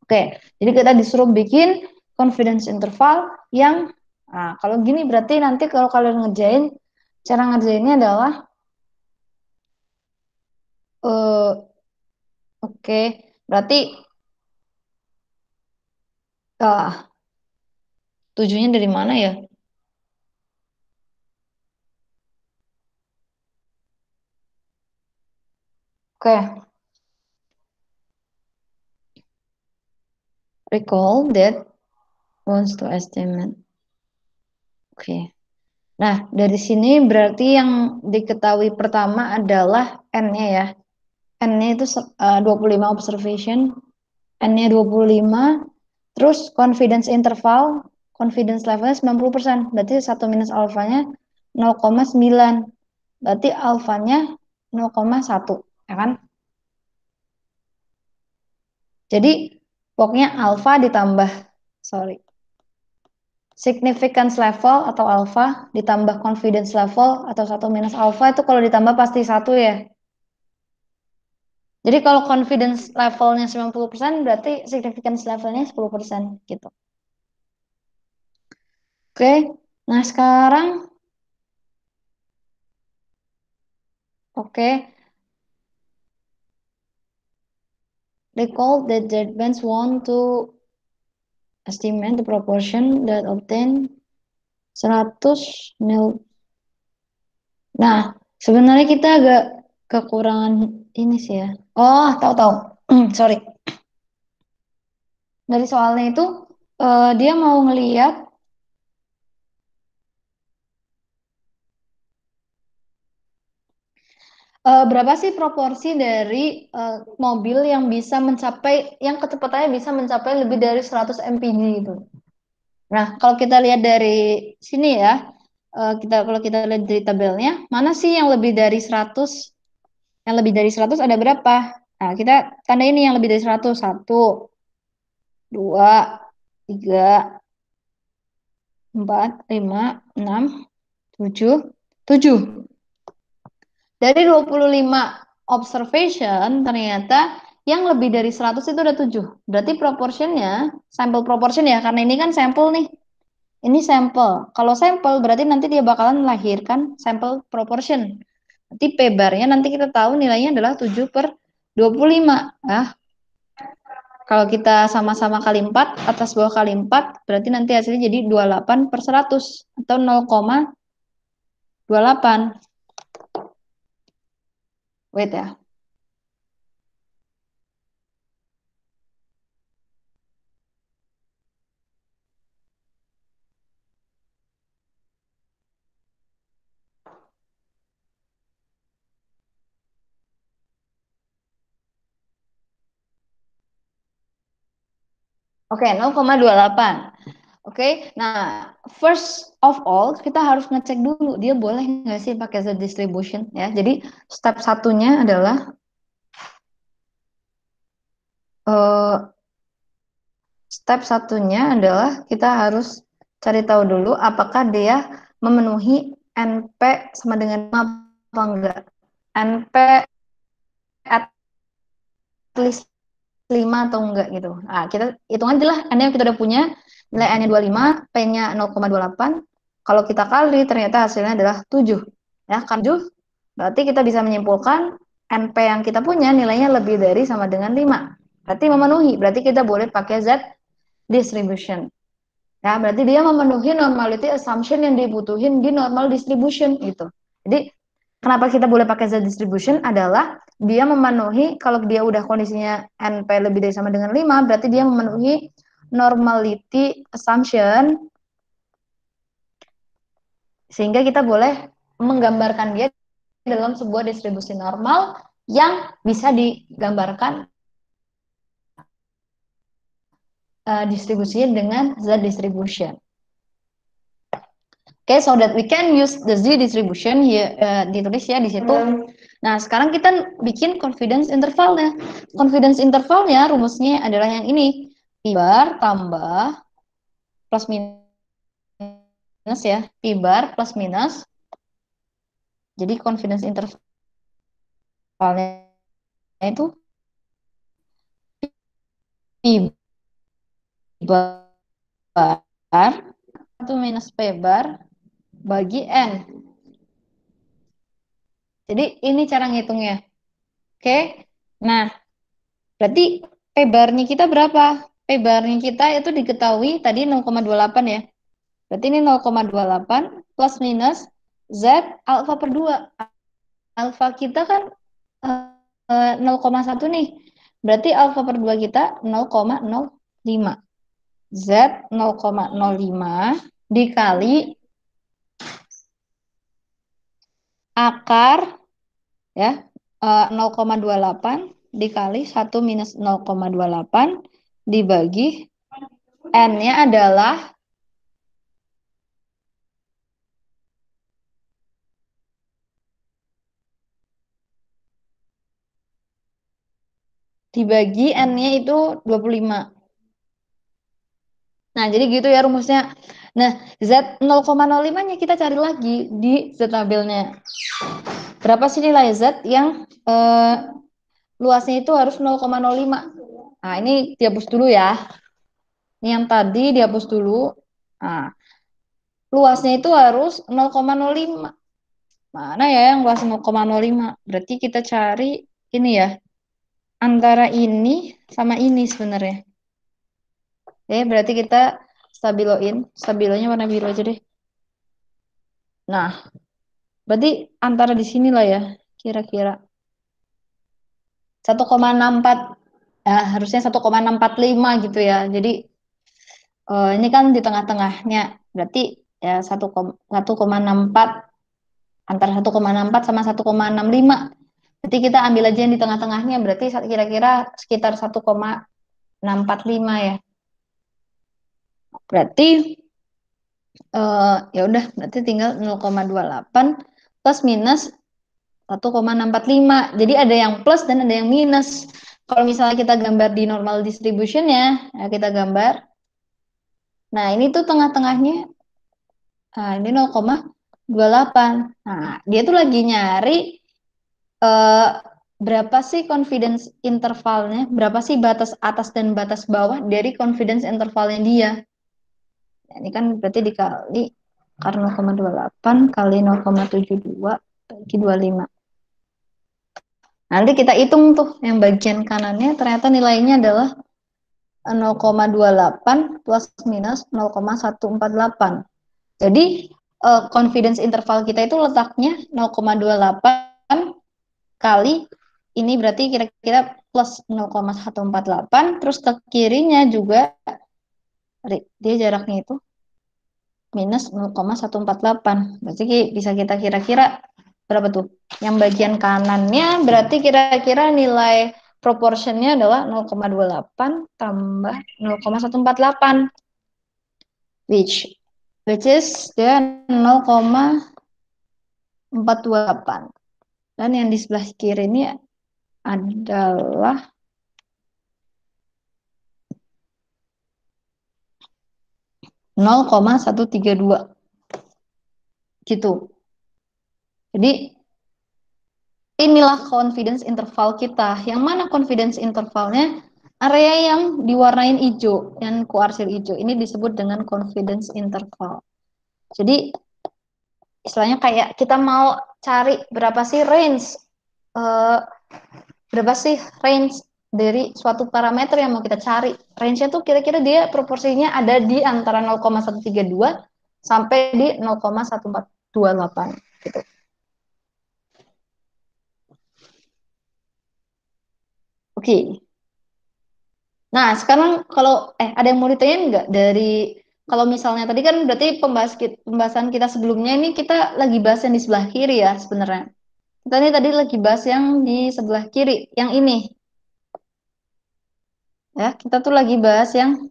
Speaker 1: Oke, jadi kita disuruh bikin confidence interval yang, nah kalau gini berarti nanti kalau kalian ngerjain, cara ngerjainnya adalah, oke, berarti tujuhnya dari mana ya? Oke, recall that wants to estimate. Oke, nah dari sini berarti yang diketahui pertama adalah N-nya ya. N-nya itu 25 observation, N-nya 25, terus confidence levelnya 90%, berarti 1 minus alfanya 0,9, berarti alfanya 0,1, ya kan? Jadi pokoknya alfa ditambah, sorry, significance level atau alfa ditambah confidence level atau 1 minus alfa itu kalau ditambah pasti 1 ya. Jadi kalau confidence levelnya 90% berarti significance levelnya 10% gitu. Oke, nah sekarang, oke, recall that the advance want to estimate the proportion that obtain 100 mil. Nah, sebenarnya kita agak kekurangan ini sih ya. Oh, tahu-tahu. Sorry. Dari soalnya itu dia mau ngeliat berapa sih proporsi dari mobil yang bisa mencapai, yang kecepatannya bisa mencapai lebih dari 100 mpg gitu. Nah, kalau kita lihat dari sini ya, kita kalau kita lihat dari tabelnya, mana sih yang lebih dari 100? Yang lebih dari 100 ada berapa? Nah, kita tanda ini yang lebih dari 100. 1, 2, 3, 4, 5, 6, 7, 7. Dari 25 observation, ternyata yang lebih dari 100 itu ada 7. Berarti proportionnya, sample proportion ya, karena ini kan sampel nih. Ini sampel. Kalau sampel berarti nanti dia bakalan melahirkan sampel proportion. Nanti P barnya nanti kita tahu nilainya adalah 7 per 25. Nah, kalau kita sama-sama kali 4, atas bawah kali 4, berarti nanti hasilnya jadi 28 per 100 atau 0,28. Wait ya. Oke, 0,28. Oke, nah first of all kita harus ngecek dulu dia boleh nggak sih pakai Z distribution ya. Jadi step satunya adalah eh, step satunya adalah kita harus cari tahu dulu apakah dia memenuhi NP sama dengan 5 apa enggak. NP at least 5 atau enggak gitu. Nah, kita hitung aja lah, N yang kita udah punya, nilai N-nya 25, P-nya 0,28. Kalau kita kali, ternyata hasilnya adalah 7. Ya, kan 7, berarti kita bisa menyimpulkan NP yang kita punya nilainya lebih dari sama dengan 5. Berarti memenuhi, berarti kita boleh pakai Z distribution. Ya, berarti dia memenuhi normality assumption yang dibutuhin di normal distribution gitu. Jadi kenapa kita boleh pakai Z distribution adalah dia memenuhi kalau dia udah kondisinya NP lebih dari sama dengan 5, berarti dia memenuhi normality assumption sehingga kita boleh menggambarkan dia dalam sebuah distribusi normal yang bisa digambarkan distribusinya dengan Z distribution. Okay, so that we can use the Z distribution here, ditulis ya di situ. Nah, sekarang kita bikin confidence intervalnya. Confidence intervalnya rumusnya adalah yang ini. P bar tambah plus minus ya. P bar plus minus. Jadi confidence intervalnya itu P bar 1 minus P bar bagi N. Jadi ini cara ngitungnya. Oke. Nah, berarti P barnya kita berapa? P barnya kita itu diketahui tadi 0,28 ya. Berarti ini 0,28 plus minus Z alfa per 2. Alfa kita kan 0,1 nih. Berarti alfa per 2 kita 0,05. Z 0,05 dikali akar ya 0,28 dikali 1 minus 0,28 dibagi N-nya adalah dibagi N-nya itu 25. Nah, jadi gitu ya rumusnya. Nah, Z 0,05-nya kita cari lagi di Z tabelnya. Berapa sih nilai Z yang luasnya itu harus 0,05. Nah, ini dihapus dulu ya. Ini yang tadi dihapus dulu. Nah, luasnya itu harus 0,05. Mana ya yang luas 0,05? Berarti kita cari ini ya. Antara ini sama ini sebenarnya. Oke, berarti kita stabiloin. Stabilonya warna biru aja deh. Nah, berarti antara di sini lah ya, kira-kira 1,64. Ya, harusnya 1,645 gitu ya. Jadi ini kan di tengah-tengahnya. Berarti ya 1,64 antara 1,64 sama 1,65. Berarti kita ambil aja yang di tengah-tengahnya. Berarti kira-kira sekitar 1,645 ya. Berarti Ya udah, berarti tinggal 0,28 plus minus 1,645. Jadi ada yang plus dan ada yang minus. Kalau misalnya kita gambar di normal distribution-nya, ya kita gambar. Nah, ini tuh tengah-tengahnya, nah ini 0,28. Nah, dia tuh lagi nyari eh, berapa sih confidence intervalnya, berapa sih batas atas dan batas bawah dari confidence intervalnya dia. Nah, ini kan berarti dikali karena 0,28 kali 0,72 bagi 25. Nanti kita hitung tuh yang bagian kanannya ternyata nilainya adalah 0,28 plus minus 0,148. Jadi confidence interval kita itu letaknya 0,28 kali ini berarti kira-kira plus 0,148 terus ke kirinya juga dia jaraknya itu minus 0,148. Berarti bisa kita kira-kira berapa tuh? Yang bagian kanannya berarti kira-kira nilai proportionnya adalah 0,28 tambah 0,148 which which is dia 0,428. Dan yang di sebelah kiri ini adalah 0,132 gitu. Jadi inilah confidence interval kita. Yang mana confidence intervalnya? Area yang diwarnain hijau, yang kuarsil hijau. Ini disebut dengan confidence interval. Jadi istilahnya kayak kita mau cari berapa sih range, eh, berapa sih range dari suatu parameter yang mau kita cari. Range-nya tuh kira-kira dia proporsinya ada di antara 0,132 sampai di 0,1428 gitu. Oke. Nah, sekarang kalau ada yang mau ditanyain nggak dari kalau misalnya tadi kan berarti pembahasan kita sebelumnya ini kita lagi bahas yang di sebelah kiri ya sebenarnya. Kita ini tadi lagi bahas yang di sebelah kiri, yang ini ya. Kita tuh lagi bahas yang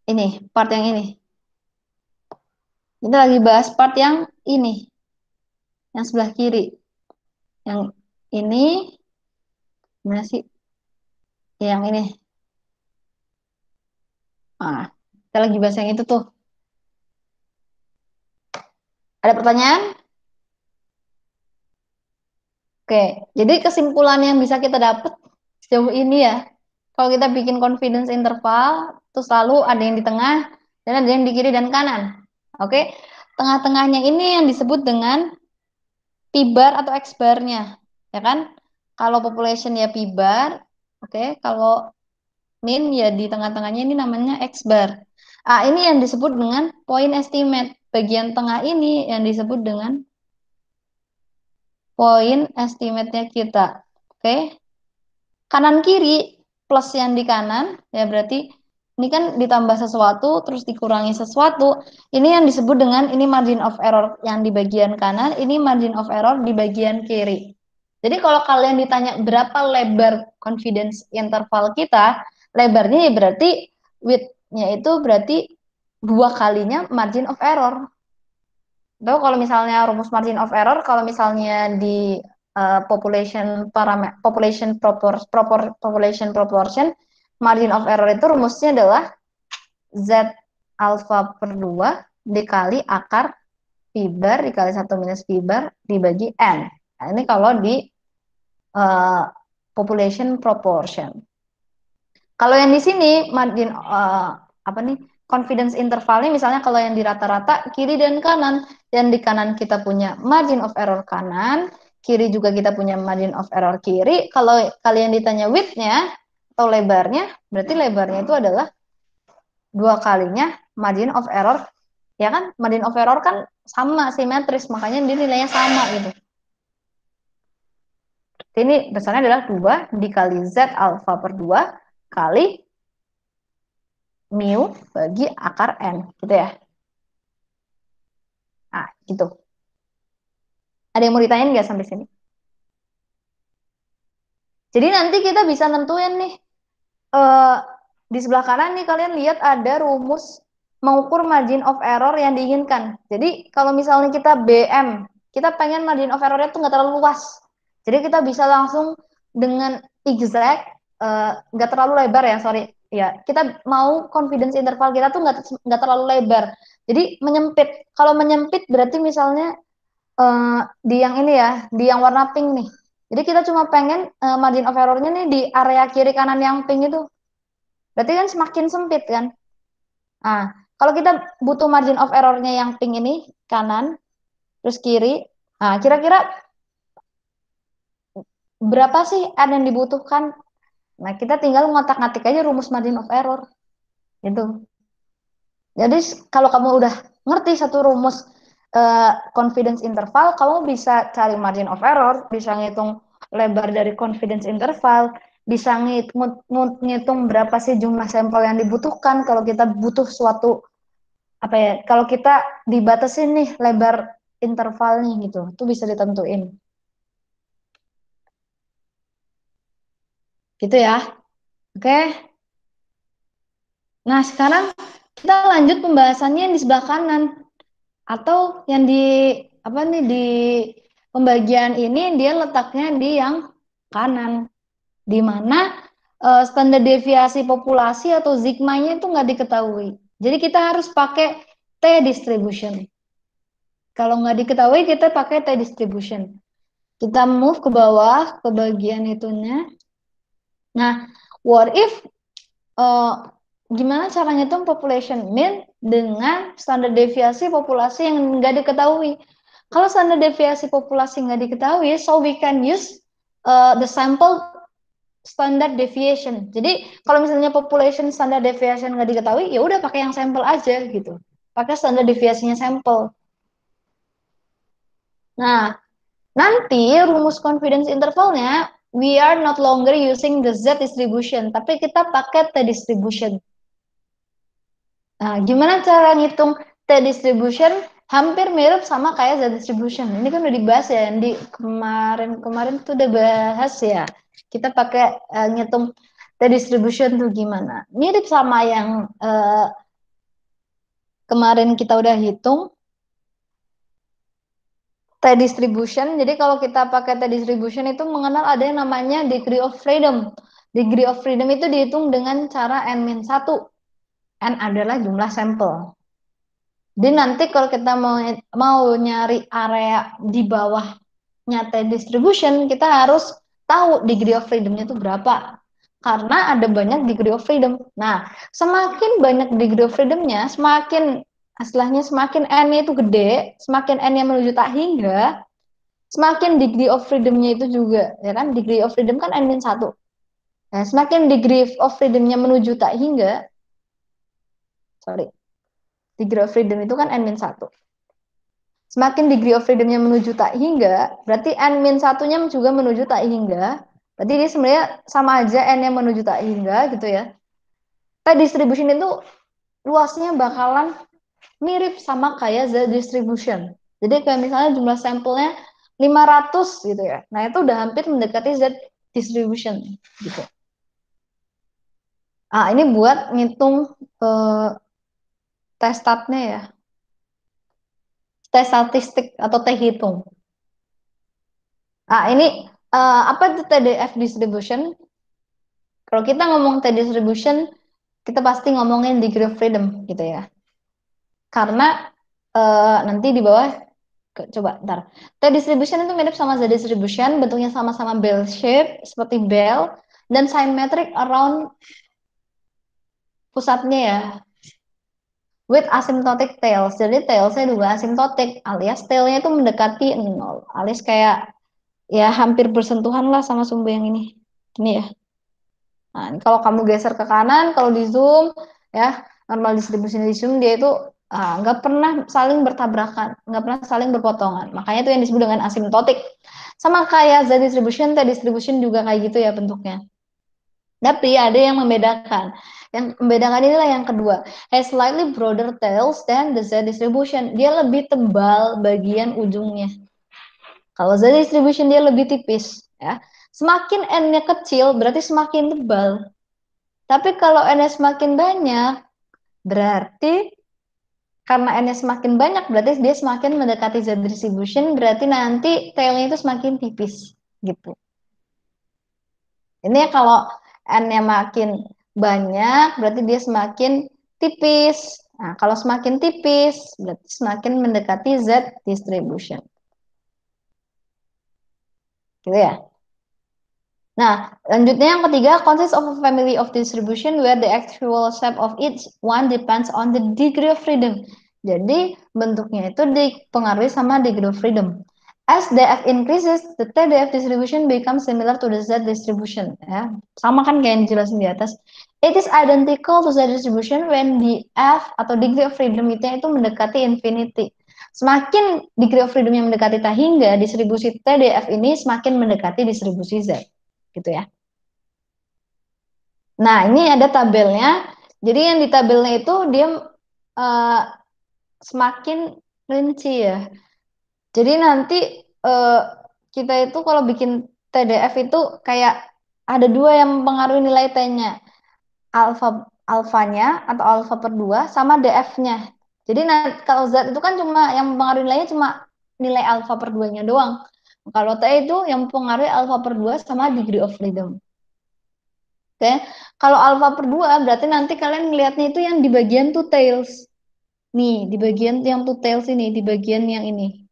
Speaker 1: ini, part yang ini. Kita lagi bahas part yang ini, yang sebelah kiri. Yang ini gimana sih? Yang ini. Ah, kita lagi bahas yang itu tuh. Ada pertanyaan? Oke, jadi kesimpulan yang bisa kita dapat sejauh ini ya, kalau kita bikin confidence interval, terus selalu ada yang di tengah dan ada yang di kiri dan kanan. Oke, tengah-tengahnya ini yang disebut dengan p-bar atau x-barnya, ya kan? Kalau population ya p-bar, oke. Kalau mean ya di tengah-tengahnya ini namanya x-bar. Ah, ini yang disebut dengan point estimate. Bagian tengah ini yang disebut dengan point estimate-nya kita. Oke. Kanan kiri plus yang di kanan ya berarti ini kan ditambah sesuatu terus dikurangi sesuatu. Ini yang disebut dengan ini margin of error yang di bagian kanan, ini margin of error di bagian kiri. Jadi kalau kalian ditanya berapa lebar confidence interval kita, lebarnya ya berarti width-nya itu berarti dua kalinya margin of error. Tahu kalau misalnya rumus margin of error, kalau misalnya di population proportion, margin of error itu rumusnya adalah Z alpha per 2 dikali akar P bar dikali 1 minus P bar dibagi N. Nah, ini kalau di uh, population proportion. Kalau yang di sini margin apa nih confidence intervalnya misalnya kalau yang di rata-rata kiri dan kanan, dan di kanan kita punya margin of error kanan, kiri juga kita punya margin of error kiri. Kalau kalian ditanya width-nya atau lebarnya, berarti lebarnya itu adalah dua kalinya margin of error, ya kan? Margin of error kan sama simetris, makanya dia nilainya sama gitu. Ini besarnya adalah 2 dikali Z alpha per 2 kali mu bagi akar N, gitu ya. Nah, gitu. Ada yang mau ditanyain nggak sampai sini? Jadi nanti kita bisa nentuin nih, eh, di sebelah kanan nih kalian lihat ada rumus mengukur margin of error yang diinginkan. Jadi kalau misalnya kita BM, kita pengen margin of errornya tuh nggak terlalu luas. Jadi kita bisa langsung dengan exact, nggak terlalu lebar ya, sorry. Ya, kita mau confidence interval kita tuh nggak terlalu lebar. Jadi menyempit. Kalau menyempit berarti misalnya di yang ini ya, di yang warna pink nih. Jadi kita cuma pengen margin of error-nya nih di area kiri kanan yang pink itu. Berarti kan semakin sempit kan? Nah, kalau kita butuh margin of error-nya yang pink ini, kanan, terus kiri, nah kira-kira berapa sih R yang dibutuhkan? Nah, kita tinggal ngotak-ngatik aja rumus margin of error. Gitu. Jadi kalau kamu udah ngerti satu rumus confidence interval, kamu bisa cari margin of error, bisa ngitung lebar dari confidence interval, bisa ngitung berapa sih jumlah sampel yang dibutuhkan kalau kita butuh suatu apa ya, kalau kita dibatasin nih lebar intervalnya gitu, itu bisa ditentuin. Gitu ya. Oke. Nah, sekarang kita lanjut pembahasannya yang di sebelah kanan atau yang di apa nih di pembagian ini dia letaknya di yang kanan, di mana standar deviasi populasi atau sigma-nya itu nggak diketahui. Jadi kita harus pakai T distribution. Kalau nggak diketahui kita pakai T distribution. Kita move ke bawah ke bagian itunya. Nah, what if uh, gimana cara ngitung population mean dengan standar deviasi populasi yang nggak diketahui? Kalau standar deviasi populasi nggak diketahui, so we can use the sample standard deviation. Jadi kalau misalnya population standard deviation nggak diketahui, ya udah pakai yang sampel aja gitu. Pakai standar deviasinya sampel. Nah, nanti rumus confidence intervalnya we are not longer using the Z distribution, tapi kita pakai T distribution. Nah, gimana cara ngitung T distribution? Hampir mirip sama kayak Z distribution. Ini kan udah dibahas ya, di kemarin-kemarin tuh udah bahas ya. Kita pakai ngitung T distribution tuh gimana? Mirip sama yang kemarin kita udah hitung T distribution. Jadi kalau kita pakai T distribution itu mengenal ada yang namanya degree of freedom. Degree of freedom itu dihitung dengan cara n-1. N adalah jumlah sampel. Jadi nanti kalau kita mau nyari area di bawahnya T distribution, kita harus tahu degree of freedom-nya itu berapa. Karena ada banyak degree of freedom. Nah, semakin banyak degree of freedom-nya, semakin istilahnya semakin N-nya itu gede, semakin N-nya menuju tak hingga, semakin degree of freedom-nya itu juga, ya kan? Degree of freedom kan N-1. Nah, semakin degree of freedom-nya menuju tak hingga, sorry, degree of freedom itu kan N-1. Semakin degree of freedom-nya menuju tak hingga, berarti N-1-nya juga menuju tak hingga. Berarti ini sebenarnya sama aja N yang menuju tak hingga gitu ya. T distribution itu luasnya bakalan mirip sama kayak Z distribution. Jadi kayak misalnya jumlah sampelnya 500 gitu ya. Nah, itu udah hampir mendekati Z distribution gitu. Ah, ini buat ngitung eh, tes statnya ya. Tes statistik atau tes hitung. Ah, ini apa itu TDF distribution? Kalau kita ngomong T distribution, kita pasti ngomongin degree of freedom gitu ya. Karena nanti di bawah, coba ntar. T distribution itu mirip sama Z distribution, bentuknya sama-sama bell shape, seperti bell, dan symmetric around pusatnya ya. With asymptotic tails. Jadi tailsnya juga asymptotic, alias tailnya itu mendekati 0. Alias kayak ya hampir bersentuhan lah sama sumbu yang ini. Ini ya. Nah, ini kalau kamu geser ke kanan, kalau di zoom, ya normal distribusi di zoom dia itu nggak pernah saling bertabrakan, nggak pernah saling berpotongan. Makanya itu yang disebut dengan asymptotic. Sama kayak Z distribution, T distribution juga kayak gitu ya bentuknya. Tapi ada yang membedakan. Yang membedakan inilah yang kedua. Has slightly broader tails than the Z distribution. Dia lebih tebal bagian ujungnya. Kalau Z distribution dia lebih tipis, ya. Semakin N-nya kecil berarti semakin tebal. Tapi kalau N-nya semakin banyak berarti Karena n-nya semakin banyak, berarti dia semakin mendekati Z distribution, berarti nanti tailnya itu semakin tipis, gitu. Ini kalau n-nya makin banyak, berarti dia semakin tipis. Nah, kalau semakin tipis, berarti semakin mendekati Z distribution. Gitu ya. Nah, lanjutnya yang ketiga, consists of a family of distribution where the actual shape of each one depends on the degree of freedom. Jadi, bentuknya itu dipengaruhi sama degree of freedom. As df increases, the TDF distribution becomes similar to the Z distribution. Ya, sama kan kayak yang dijelasin di atas. It is identical to Z distribution when the F atau degree of freedom itu mendekati infinity. Semakin degree of freedom yang mendekati hingga distribusi TDF ini semakin mendekati distribusi Z gitu ya. Nah, ini ada tabelnya. Jadi yang di tabelnya itu dia uh, semakin rinci ya. Jadi nanti uh, kita itu kalau bikin TDF itu kayak ada dua yang mempengaruhi nilai T-nya. Alfa alfanya atau alfa per 2 sama DF-nya. Jadi kalau Z itu kan cuma yang mempengaruhi nilainya cuma nilai alfa per 2-nya doang. Kalau T itu yang mempengaruhi alfa per 2 sama degree of freedom. Oke, kalau alfa per 2 berarti nanti kalian melihatnya itu yang di bagian two tails. Nih, di bagian yang two tails ini, di bagian yang ini.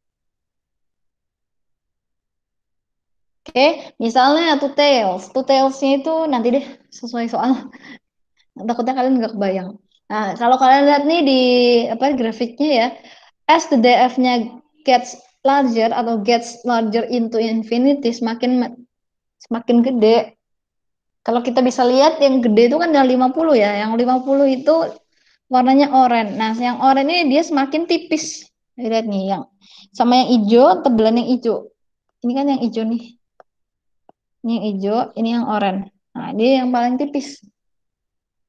Speaker 1: Oke, misalnya two tails. Two tailsnya itu nanti deh sesuai soal. Takutnya kalian nggak kebayang. Nah, kalau kalian lihat nih di apa grafiknya ya, as the DF-nya gets larger atau gets larger into infinity, semakin gede. Kalau kita bisa lihat yang gede itu kan yang 50 ya. Yang 50 itu warnanya oranye. Nah, yang oranye ini dia semakin tipis. Lihat nih yang sama yang hijau, tebelan yang hijau. Ini kan yang hijau nih. Ini yang hijau, ini yang oranye. Nah, ini yang paling tipis.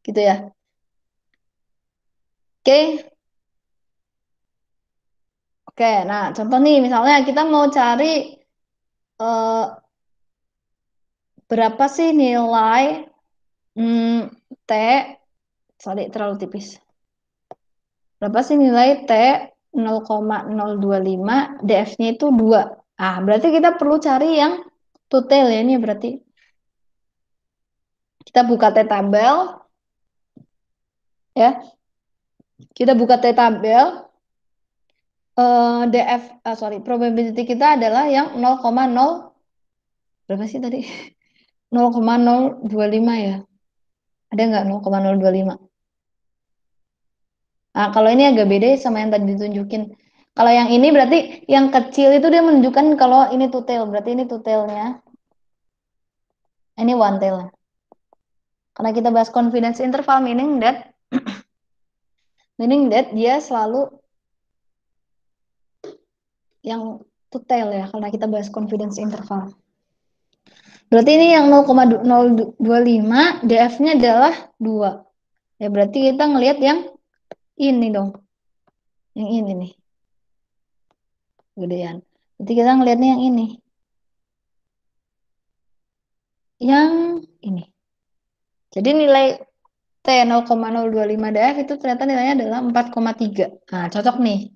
Speaker 1: Gitu ya. Oke. Oke, nah contoh nih misalnya kita mau cari eh, berapa sih nilai T, sorry terlalu tipis. Berapa sih nilai T 0,025 DF-nya itu 2. Ah, berarti kita perlu cari yang total ya ini berarti. Kita buka T tabel ya. Kita buka T tabel DF sorry probability kita adalah yang 0,0 berapa sih tadi? 0,025 ya. Ada nggak 0,025? Nah, kalau ini agak beda sama yang tadi ditunjukin. Kalau yang ini berarti yang kecil itu dia menunjukkan kalau ini two tail. Berarti ini two tailnya. Ini one tail. Karena kita bahas confidence interval meaning that dia selalu yang two tail ya karena kita bahas confidence interval. Berarti ini yang 0,025 DF-nya adalah 2. Ya berarti kita ngelihat yang ini dong. Yang ini nih. Gedean. Jadi kita ngelihatnya yang ini. Yang ini. Jadi nilai T 0,025 DF itu ternyata nilainya adalah 4,3. Nah, cocok nih.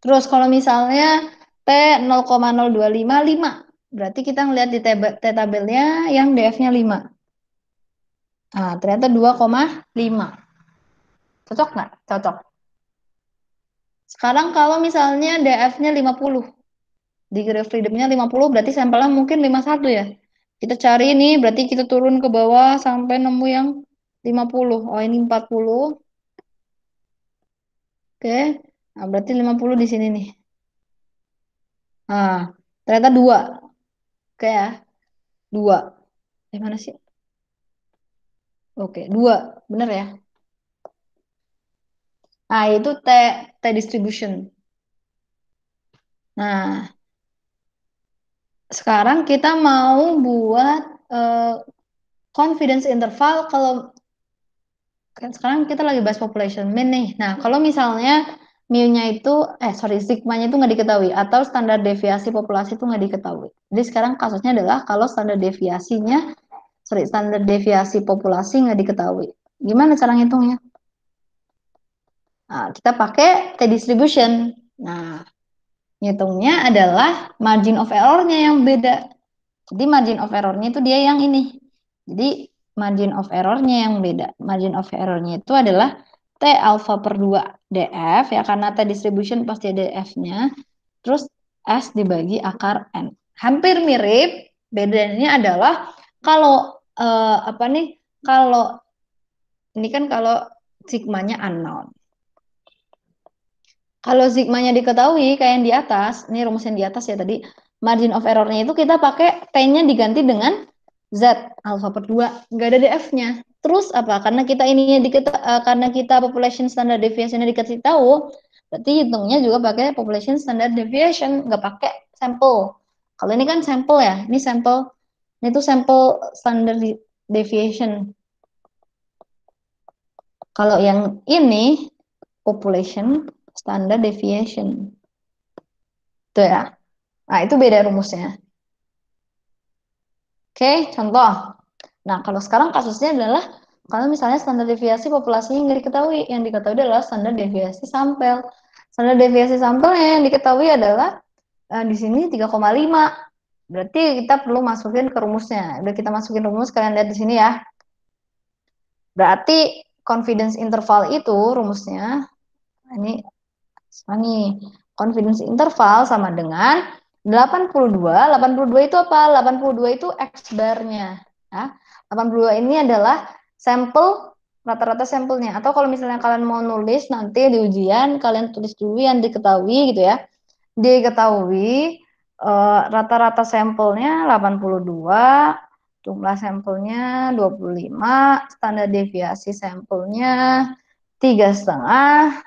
Speaker 1: Terus kalau misalnya T 0,025 5. Berarti kita ngelihat di tabelnya yang DF-nya 5. Nah, ternyata 2,5. Cocok nggak? Cocok. Sekarang kalau misalnya DF-nya 50. Degree of freedom-nya 50 berarti sampelnya mungkin 51 ya. Kita cari ini berarti kita turun ke bawah sampai nemu yang 50. Oh, ini 40. Oke. Nah, berarti 50 di sini nih. Nah, ternyata 2. Oke ya. 2. Mana sih? Oke, 2. Bener ya? Nah, itu T distribution. Nah, sekarang kita mau buat confidence interval kalau kan sekarang kita lagi bahas population mean nih. Nah, kalau misalnya mu-nya itu, sorry, sigma-nya itu nggak diketahui atau standar deviasi populasi itu nggak diketahui. Jadi sekarang kasusnya adalah kalau standar deviasi populasi nggak diketahui. Gimana cara ngitungnya? Nah, kita pakai T-distribution. Nah, ngitungnya adalah margin of error-nya yang beda. Jadi margin of error-nya itu dia yang ini. Jadi margin of error-nya yang beda. Margin of error-nya itu adalah T alpha per 2 DF, ya karena T distribution pasti ada F-nya. Terus S dibagi akar N. Hampir mirip, bedanya adalah kalau apa nih? Kalau ini kan kalau sigmanya unknown. Kalau sigmanya diketahui kayak yang di atas, ini rumus yang di atas ya tadi, margin of error-nya itu kita pakai T-nya diganti dengan Z alpha per 2, nggak ada DF-nya. Terus apa? Karena kita ininya karena kita population standard deviation-nya dikasih tahu, berarti hitungnya juga pakai population standard deviation, nggak pakai sampel. Kalau ini kan sampel ya, ini tuh sampel standard deviation. Kalau yang ini population standard deviation. Tuh ya. Nah, itu beda rumusnya. Oke, contoh. Nah, kalau sekarang kasusnya adalah kalau misalnya standar deviasi populasinya nggak diketahui, yang diketahui adalah standar deviasi sampel. Standar deviasi sampelnya yang diketahui adalah di sini 3,5. Berarti kita perlu masukin ke rumusnya. Udah kita masukin rumus, kalian lihat di sini ya. Berarti confidence interval itu rumusnya, ini nih, confidence interval sama dengan 82. 82 itu apa? 82 itu X bar-nya. Ya. 82 ini adalah sampel, rata-rata sampelnya. Atau kalau misalnya kalian mau nulis nanti di ujian, kalian tulis dulu yang diketahui gitu ya. Diketahui rata-rata sampelnya 82, jumlah sampelnya 25, standar deviasi sampelnya 3,5,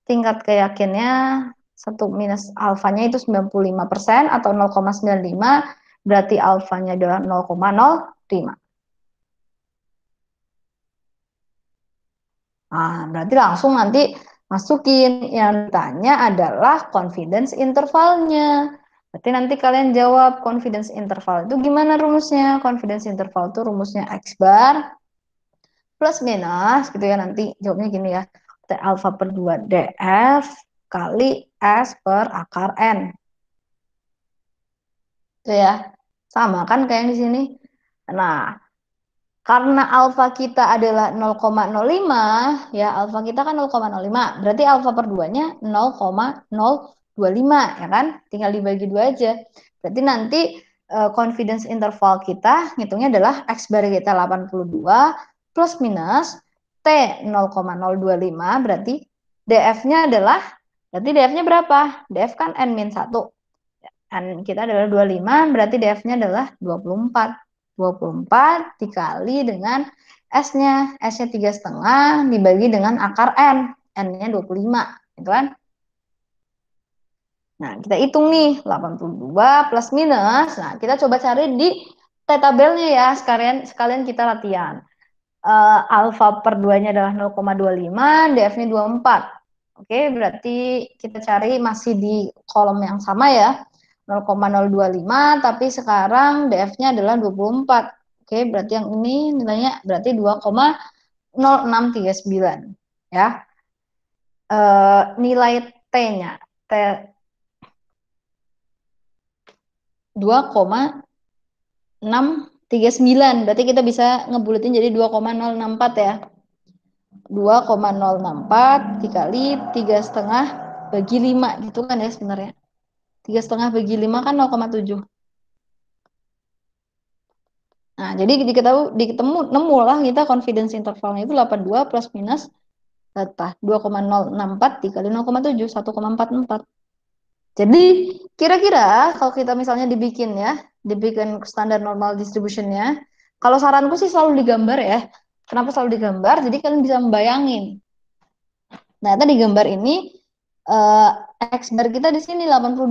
Speaker 1: tingkat keyakinannya 1 minus alfanya itu 95% atau 0,95, berarti alfanya adalah 0,05. Nah, berarti langsung nanti masukin yang ditanya adalah confidence intervalnya. Berarti nanti kalian jawab confidence interval itu gimana rumusnya? Confidence interval itu rumusnya X bar plus minus gitu ya, nanti jawabnya gini ya. T alpha per 2 DF kali S per akar N. Itu ya. Sama kan kayak di sini. Nah, karena alfa kita adalah 0,05, ya alfa kita kan 0,05, berarti alfa per 2-nya 0,025, ya kan? Tinggal dibagi 2 aja. Berarti nanti confidence interval kita ngitungnya adalah X bar kita 82 plus minus T 0,025, berarti DF-nya adalah, berarti DF-nya berapa? DF kan N-1. N kita adalah 25, berarti DF-nya adalah 24. 24 dikali dengan S-nya. S-nya 3,5 dibagi dengan akar N. N-nya 25. Gitu kan? Nah, kita hitung nih. 82 plus minus. Nah, kita coba cari di tabelnya ya. Sekalian kita latihan. Alfa per 2-nya adalah 0,25, DF-nya 24. Oke, berarti kita cari masih di kolom yang sama ya. 0,025, tapi sekarang DF-nya adalah 24. Oke, berarti yang ini nilainya berarti 2,0639 ya. Nilai T-nya T 2,639. Berarti kita bisa ngebulatin jadi 2,064 ya. 2,064 dikali 3,5 bagi 5 gitu kan ya sebenarnya. 3,5 bagi 5 kan 0,7. Nah, jadi nemu lah kita confidence intervalnya itu 82 plus minus berapa? 2,064 dikali 0,7, 1,44. Jadi kira-kira kalau kita misalnya dibikin standar normal distributionnya, kalau saranku sih selalu digambar ya. Kenapa selalu digambar? Jadi kalian bisa membayangin. Nah, tadi gambar ini eh, X bar kita di sini 82.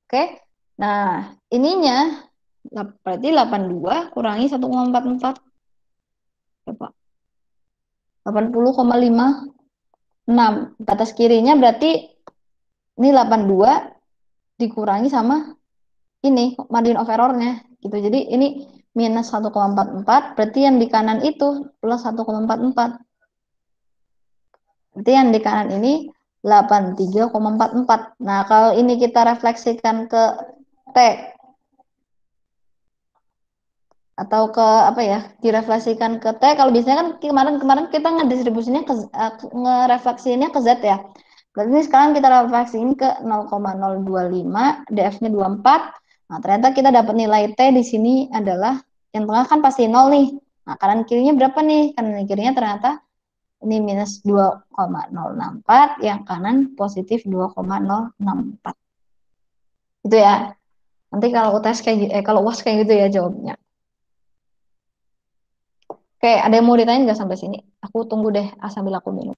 Speaker 1: Oke. Nah, ininya berarti 82 kurangi 1,44. Berapa? 80,56. Batas kirinya berarti ini 82 dikurangi sama ini margin of error-nya gitu. Jadi ini minus 1,44, berarti yang di kanan itu plus 1,44. Berarti yang di kanan ini 83,44. Nah, kalau ini kita refleksikan ke T atau ke apa ya, direfleksikan ke T, kalau biasanya kan kemarin-kemarin kita ngedistribusinya ke ngerefleksinya ke Z ya. Berarti ini sekarang kita refleksiin ke 0,025, DF-nya 24. Nah, ternyata kita dapat nilai T di sini adalah yang tengah kan pasti 0 nih. Nah, kanan kirinya berapa nih? Kanan kirinya ternyata ini minus 2,064, yang kanan positif 2,064. Itu ya. Nanti kalau UTS kayak kalau UAS kayak gitu ya jawabnya. Oke, ada yang mau ditanya nggak sampai sini? Aku tunggu deh, sambil aku minum.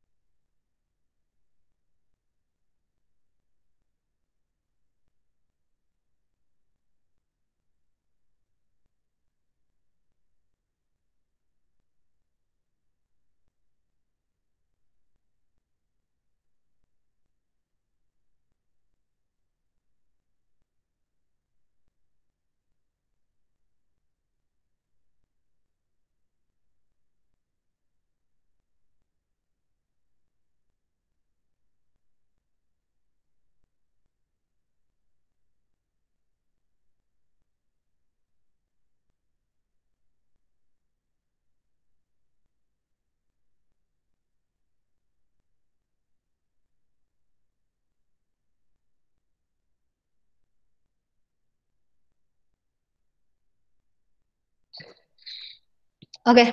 Speaker 1: Oke,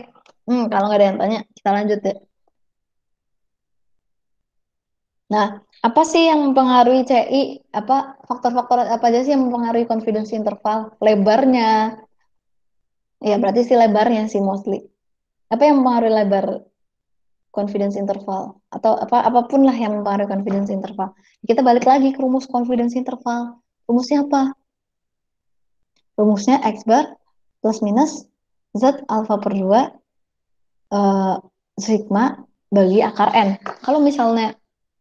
Speaker 1: kalau nggak ada yang tanya, kita lanjut deh. Nah, apa sih yang mempengaruhi CI? Apa faktor-faktor apa aja sih yang mempengaruhi confidence interval? Lebarnya, ya berarti si lebarnya sih mostly. Apa yang mempengaruhi lebar confidence interval? Atau apa apapun lah yang mempengaruhi confidence interval. Kita balik lagi ke rumus confidence interval. Rumusnya apa? Rumusnya X bar plus minus Z alfa per 2 eh, sigma bagi akar N. Kalau misalnya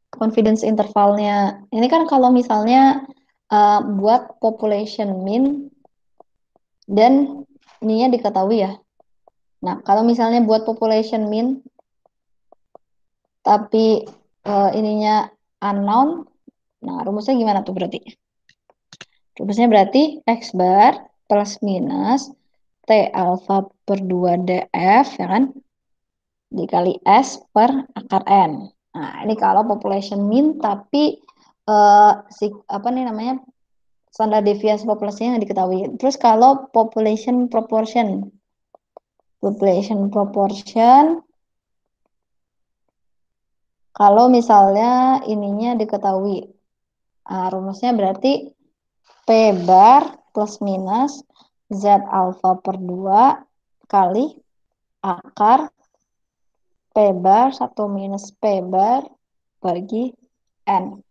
Speaker 1: confidence intervalnya, ini kan kalau misalnya buat population mean dan ininya diketahui ya. Nah, kalau misalnya buat population mean tapi ininya unknown, nah rumusnya gimana tuh berarti? Rumusnya berarti X bar plus minus T alfa per 2 DF ya kan dikali S per akar N. Nah, ini kalau population mean tapi si apa nih namanya standar deviasi populasinya yang diketahui. Terus kalau population proportion kalau misalnya ininya diketahui. Nah, rumusnya berarti P bar plus minus Z alfa per 2 kali akar P bar 1 minus P bar bagi N.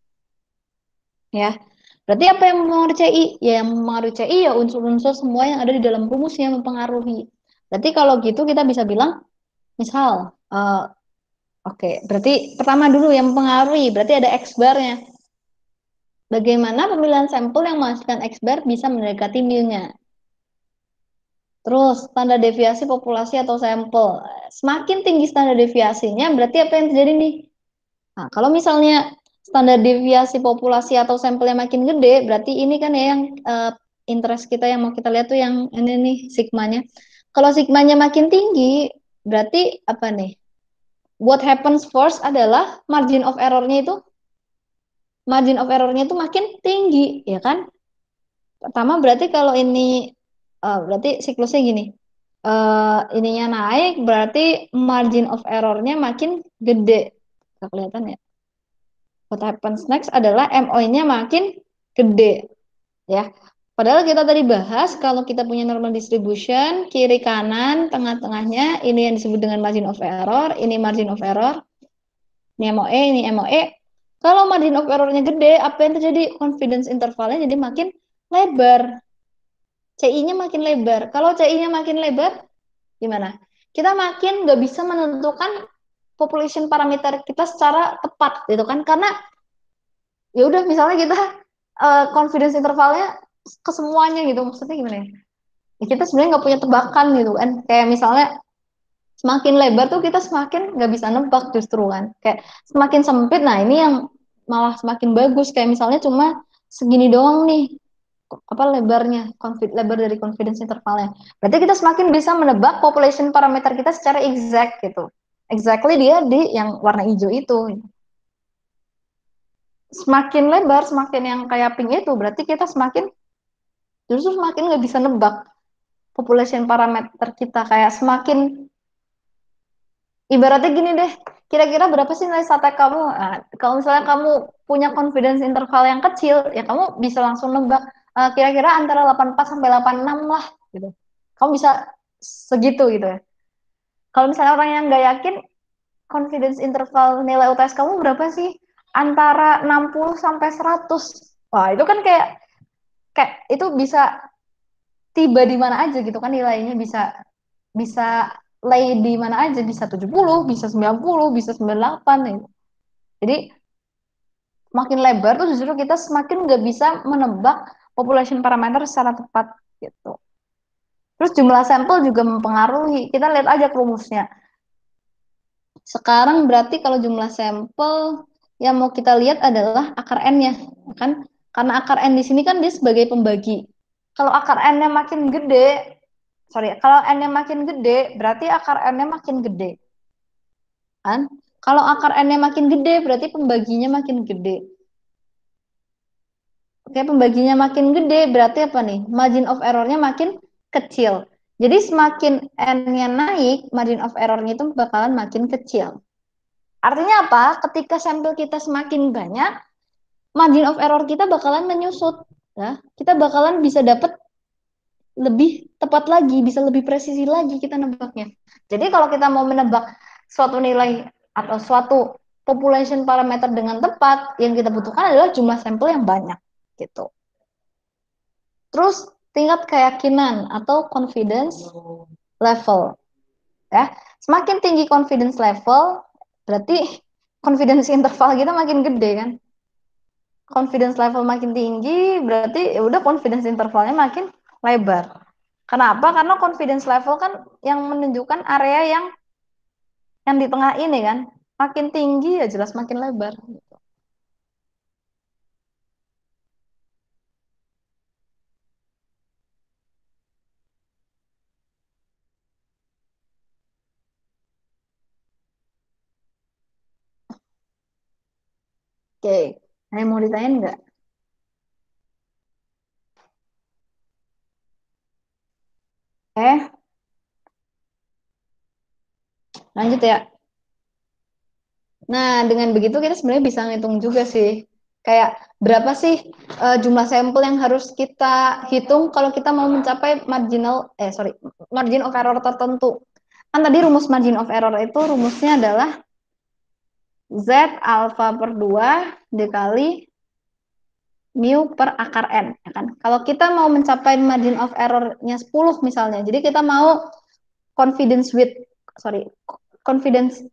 Speaker 1: Ya, berarti apa yang mempengaruhi CI? Ya, yang mempengaruhi CI ya unsur-unsur semua yang ada di dalam rumus yang mempengaruhi. Berarti kalau gitu kita bisa bilang, misal, oke, berarti pertama dulu yang mempengaruhi, berarti ada X barnya. Bagaimana pemilihan sampel yang menghasilkan X bar bisa mendekati mu-nya. Terus, standar deviasi populasi atau sampel. Semakin tinggi standar deviasinya, berarti apa yang terjadi nih? Nah, kalau misalnya standar deviasi populasi atau sampelnya makin gede, berarti ini kan ya yang interest kita yang mau kita lihat tuh yang ini nih sigmanya. Kalau sigmanya makin tinggi, berarti apa nih? What happens first adalah margin of errornya itu makin tinggi, ya kan? Pertama berarti kalau ini berarti siklusnya gini. Ininya naik, berarti margin of errornya makin gede. Nggak kelihatan ya? What happens next adalah MO-nya makin gede ya. Padahal kita tadi bahas kalau kita punya normal distribution, kiri kanan, tengah-tengahnya ini yang disebut dengan margin of error, ini margin of error, ini MOE, ini MOE. Kalau margin of errornya gede, apa yang terjadi? Confidence intervalnya jadi makin lebar. CI-nya makin lebar. Kalau CI-nya makin lebar, gimana? Kita makin nggak bisa menentukan population parameter kita secara tepat gitu kan? Karena ya udah misalnya kita confidence intervalnya ke semuanya gitu maksudnya gimana ya? Ya kita sebenarnya nggak punya tebakan gitu kan kayak misalnya Semakin lebar tuh kita semakin nggak bisa nebak justru kan. Kayak semakin sempit, nah ini yang malah semakin bagus. Kayak misalnya cuma segini doang nih, apa lebarnya, lebar dari confidence intervalnya. Berarti kita semakin bisa menebak population parameter kita secara exact gitu. Exactly dia di yang warna hijau itu. Semakin lebar, semakin yang kayak pink itu, berarti kita semakin justru semakin nggak bisa nebak population parameter kita. Kayak semakin ibaratnya gini deh, kira-kira berapa sih nilai sate kamu? Nah, kalau misalnya kamu punya confidence interval yang kecil, ya kamu bisa langsung nebak kira-kira antara 84 sampai 86 lah gitu. Kamu bisa segitu gitu ya. Kalau misalnya orang yang nggak yakin, confidence interval nilai UTS kamu berapa sih? Antara 60 sampai 100. Wah, itu kan kayak kayak itu bisa tiba di mana aja gitu kan nilainya bisa bisa lay di mana aja, bisa 70, bisa 90, bisa 98 gitu. Jadi makin lebar tuh justru kita semakin nggak bisa menebak population parameter secara tepat gitu. Terus jumlah sampel juga mempengaruhi. Kita lihat aja rumusnya. Sekarang berarti kalau jumlah sampel yang mau kita lihat adalah akar N-nya, kan? Karena akar N di sini kan dia sebagai pembagi. Kalau akar N-nya makin gede, sorry, kalau N-nya makin gede, berarti akar N-nya makin gede, kan? Kalau akar N-nya makin gede, berarti pembaginya makin gede. Oke, pembaginya makin gede, berarti apa nih? Margin of error-nya makin kecil. Jadi semakin N-nya naik, margin of error-nya itu bakalan makin kecil. Artinya apa? Ketika sampel kita semakin banyak, margin of error kita bakalan menyusut. Ya, kita bakalan bisa dapat lebih tepat lagi, bisa lebih presisi lagi kita nebaknya. Jadi kalau kita mau menebak suatu nilai atau suatu population parameter dengan tepat, yang kita butuhkan adalah jumlah sampel yang banyak gitu. Terus tingkat keyakinan atau confidence level ya. Semakin tinggi confidence level, berarti confidence interval kita makin gede kan. Confidence level makin tinggi, berarti ya udah confidence intervalnya makin lebar. Kenapa? Karena confidence level kan yang menunjukkan area yang di tengah ini kan. Makin tinggi ya jelas makin lebar. Oke, ada yang mau ditanyain nggak? Eh, lanjut ya. Nah, dengan begitu kita sebenarnya bisa ngitung juga sih. Kayak berapa sih jumlah sampel yang harus kita hitung kalau kita mau mencapai margin of error tertentu. Kan tadi rumus margin of error itu rumusnya adalah Z alfa per 2 dikali mu per akar N. Ya kan? Kalau kita mau mencapai margin of error-nya 10 misalnya, jadi kita mau confidence with, sorry, confidence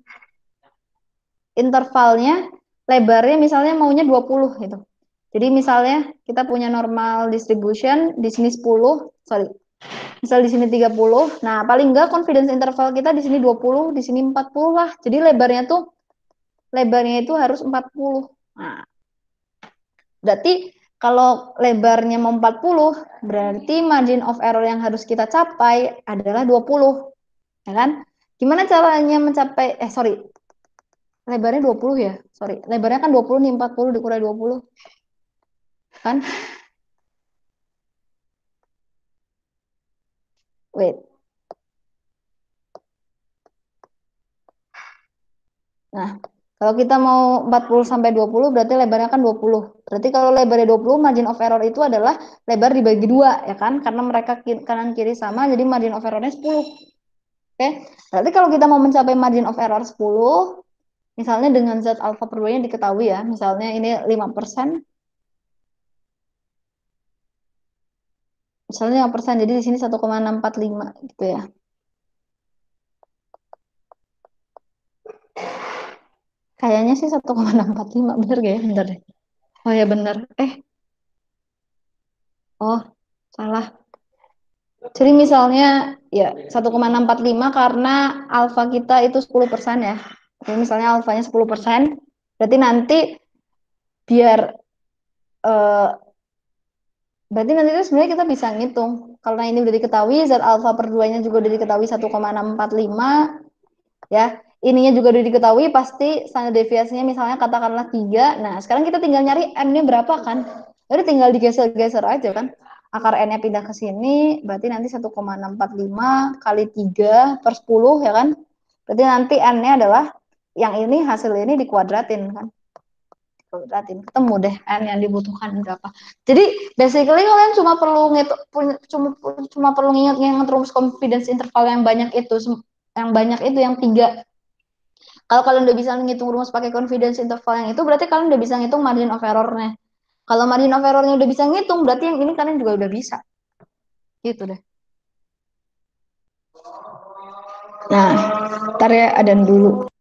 Speaker 1: intervalnya lebarnya misalnya maunya 20 gitu. Jadi misalnya kita punya normal distribution di sini 10, sorry, misal di sini 30. Nah, paling enggak confidence interval kita di sini 20, di sini 40 lah. Jadi lebarnya itu harus 40. Nah, berarti kalau lebarnya mau 40, berarti margin of error yang harus kita capai adalah 20, ya kan? Gimana caranya mencapai sorry, lebarnya 20 ya. Sorry, lebarnya kan 20 nih, 40 dikurangi 20 kan? Wait. Nah, kalau kita mau 40 sampai 20 berarti lebarnya kan 20. Berarti kalau lebarnya 20, margin of error itu adalah lebar dibagi 2 ya kan? Karena mereka kanan kiri sama jadi margin of errornya 10. Oke. Berarti kalau kita mau mencapai margin of error 10, misalnya dengan Z alpha per 2-nya diketahui ya, misalnya ini 5%, misalnya 5%, jadi di sini 1,645 gitu ya. Kayaknya sih 1,645, bener gak ya? Bentar deh. Oh ya bener. Oh, salah. Jadi misalnya ya 1,645 karena alfa kita itu 10% ya. Jadi misalnya alfanya 10%, berarti nanti biar eh, berarti nanti itu sebenarnya kita bisa ngitung. Karena ini udah diketahui, zat alfa per 2-nya juga udah diketahui 1,645 ya. Ininya juga udah diketahui, pasti standar deviasinya misalnya katakanlah 3. Nah, sekarang kita tinggal nyari n-nya berapa kan? Jadi tinggal digeser-geser aja kan. Akar n-nya pindah ke sini, berarti nanti 1,645 kali 3 per 10 ya kan? Berarti nanti n-nya adalah yang ini hasil ini dikuadratin kan? Kuadratin ketemu deh n yang dibutuhkan berapa. Jadi basically kalian cuma perlu cuma cuma perlu nginget-nginget rumus confidence interval yang banyak itu, yang tiga. Kalau kalian udah bisa ngitung rumus pakai confidence interval yang itu, berarti kalian udah bisa ngitung margin of error-nya. Kalau margin of error-nya udah bisa ngitung, berarti yang ini kalian juga udah bisa. Gitu deh. Nah, ntar ya adan dulu.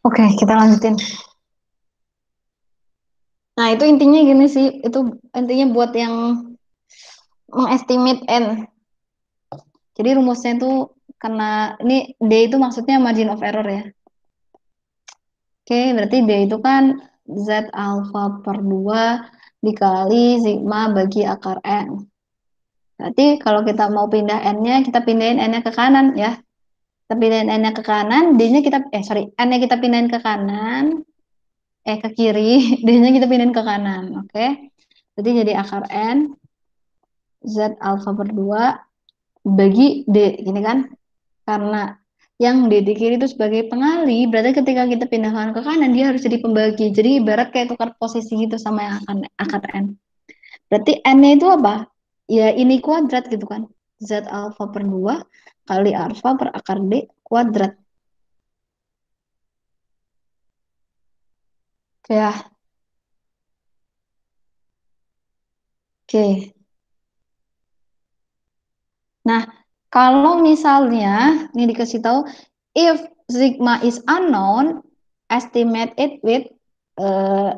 Speaker 1: Oke, kita lanjutin. Nah, itu intinya gini sih, itu intinya buat yang mengestimate N. Jadi rumusnya itu karena ini D itu maksudnya margin of error ya. Oke, berarti D itu kan Z alfa per 2 dikali sigma bagi akar N. Berarti kalau kita mau pindah N-nya, kita pindahin N-nya ke kanan ya. Kita pindahin N-nya ke kanan, D-nya kita, N-nya kita pindahin ke kanan, ke kiri, D-nya kita pindahin ke kanan. Oke, jadi akar N, Z alfa per 2 bagi D, gini kan. Karena yang D di kiri itu sebagai pengali, berarti ketika kita pindahkan ke kanan, dia harus jadi pembagi. Jadi ibarat kayak tukar posisi gitu sama yang akan akar N. Berarti N-nya itu apa? Ya ini kuadrat gitu kan. Z alfa per 2 kali alfa per akar D kuadrat. Ya, oke. Nah, kalau misalnya ini dikasih tahu if sigma is unknown, estimate it with eh,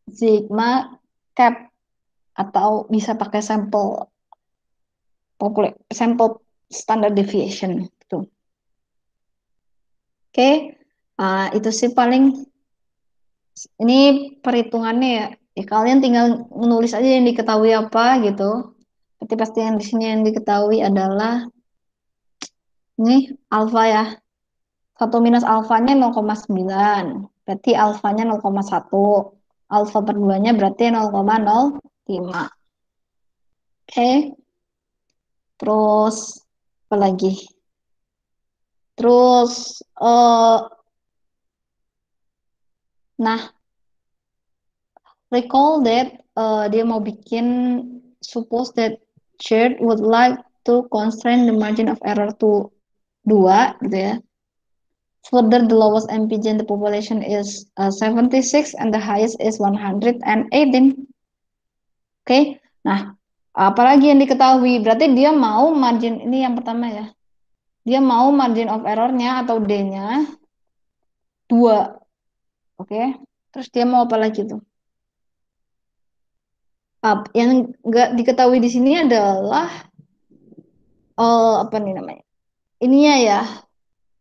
Speaker 1: sigma cap atau bisa pakai sampel standard deviation gitu. Oke, itu sih paling ini perhitungannya ya. Ya kalian tinggal menulis aja yang diketahui apa gitu. Tapi pasti yang di sini yang diketahui adalah ini alfa ya. Satu minus alfanya 0,9. Berarti alfanya 0,1. Alfa per 2-nya berarti 0,05. Oke. Terus apa lagi? Terus nah, recall that dia mau bikin suppose that shared would like to constrain the margin of error to 2 gitu ya. Further, the lowest MPG in the population is 76 and the highest is 118. Oke, nah apalagi yang diketahui? Berarti dia mau margin ini yang pertama ya. Dia mau margin of error-nya atau D-nya 2. Oke, terus dia mau apa lagi tuh? Yang nggak diketahui di sini adalah apa nih namanya? Ininya ya,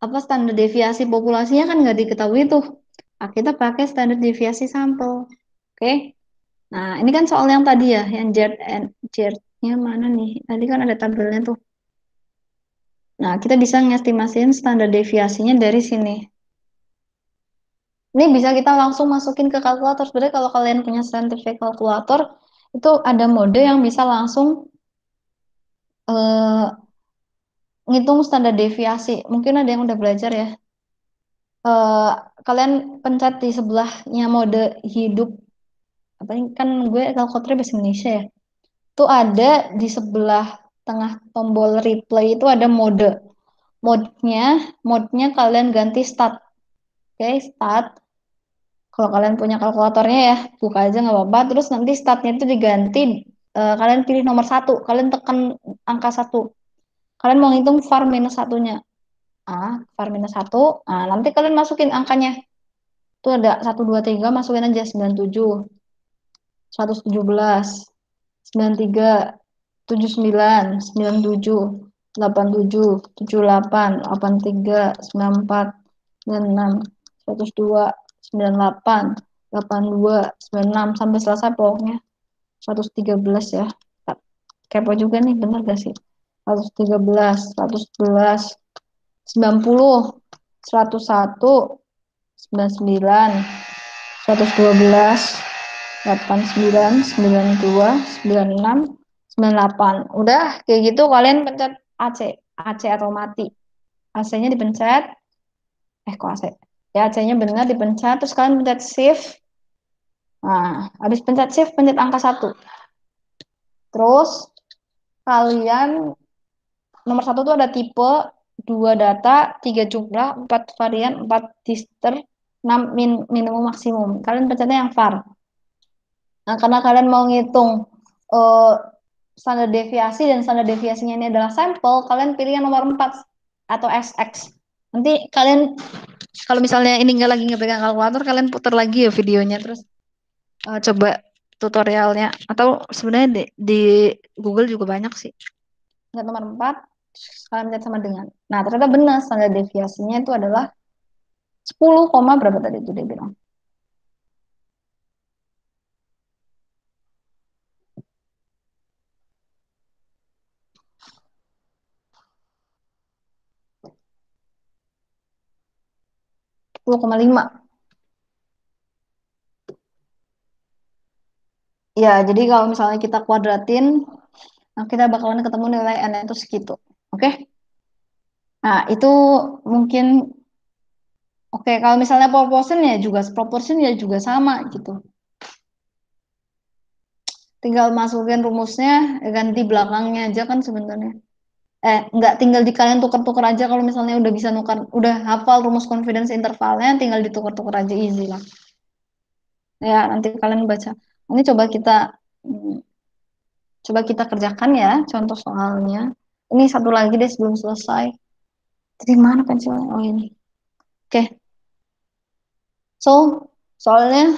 Speaker 1: apa standar deviasi populasinya kan nggak diketahui tuh. Nah, kita pakai standar deviasi sampel. Oke. Nah, ini kan soal yang tadi ya, yang Z-nya mana nih? Tadi kan ada tabelnya tuh. Nah, kita bisa ngestimasiin standar deviasinya dari sini. Ini bisa kita langsung masukin ke kalkulator. Sebenarnya kalau kalian punya scientific calculator, itu ada mode yang bisa langsung eh, ngitung standar deviasi. Mungkin ada yang udah belajar ya. Eh, Kalian pencet di sebelahnya mode hidup. Apa ini kan gue kalkulatornya bahasa Indonesia ya. Itu ada di sebelah tengah tombol replay itu ada mode. Mode-nya, mode-nya kalian ganti start. Oke, start. Kalau kalian punya kalkulatornya ya, buka aja nggak apa-apa. Terus nanti startnya itu diganti, kalian pilih nomor satu. Kalian tekan angka satu. Kalian mau ngitung var minus satunya. Var minus satu. Nanti kalian masukin angkanya. Itu ada satu, 2, 3, masukin aja 97, 117, 93, 79, 97, 87, 78, 83, 94, 96, 102, 98, 82, 96 sampai selesai pokoknya 113 ya. Kepo juga nih, bener gak sih? 113, 111, 90, 101, 99, 112, 89, 92, 96, 98. Udah kayak gitu kalian pencet AC. AC atau mati. AC-nya dipencet. Kok AC? Ya AC-nya benar dipencet. Terus kalian pencet shift. Nah, habis pencet shift, pencet angka satu. Terus kalian nomor satu tuh ada tipe, dua data, tiga jumlah, empat varian, empat dister, enam minimum maksimum. Kalian pencetnya yang var. Nah, karena kalian mau ngitung eh, standar deviasi dan standar deviasinya ini adalah sampel, kalian pilih yang nomor 4 atau SX. Nanti kalian kalau misalnya ini nggak lagi ngepegang kalkulator, kalian putar lagi ya videonya terus coba tutorialnya atau sebenarnya di Google juga banyak sih. Lihat nomor 4, kalian lihat sama dengan. Nah, ternyata benar standar deviasinya itu adalah 10, berapa tadi itu dia bilang. 10,5. Ya, jadi kalau misalnya kita kuadratin, nah kita bakalan ketemu nilai n itu segitu. Oke? Nah, itu mungkin oke. Kalau misalnya proportion ya juga sama gitu. Tinggal masukin rumusnya, ganti belakangnya aja kan sebenarnya. Nggak tinggal di kalian tuker-tuker aja kalau misalnya udah bisa nukar, udah hafal rumus confidence intervalnya, tinggal ditukar-tukar aja easy lah. Ya, nanti kalian baca. Ini hmm, coba kita kerjakan ya contoh soalnya. Ini satu lagi deh sebelum selesai. Jadi mana pensilnya? Oh ini. Oke, so soalnya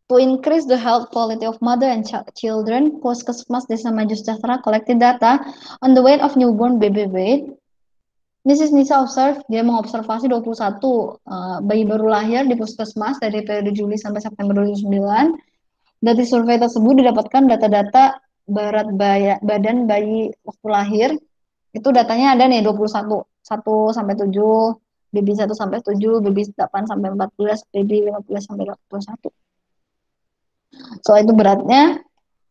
Speaker 1: to increase the health quality of mother and children, Puskesmas Desa Maju Sejahtera collected data on the weight of newborn baby weight. Mrs. Nisa observe, dia mengobservasi 21 bayi baru lahir di puskesmas dari periode Juli sampai September 2009. Dari survei tersebut didapatkan data-data berat badan bayi waktu lahir. Itu datanya ada nih 21, 1 sampai 7, baby 1 sampai 7, baby 8 sampai 14, baby 15 sampai 21. So itu beratnya.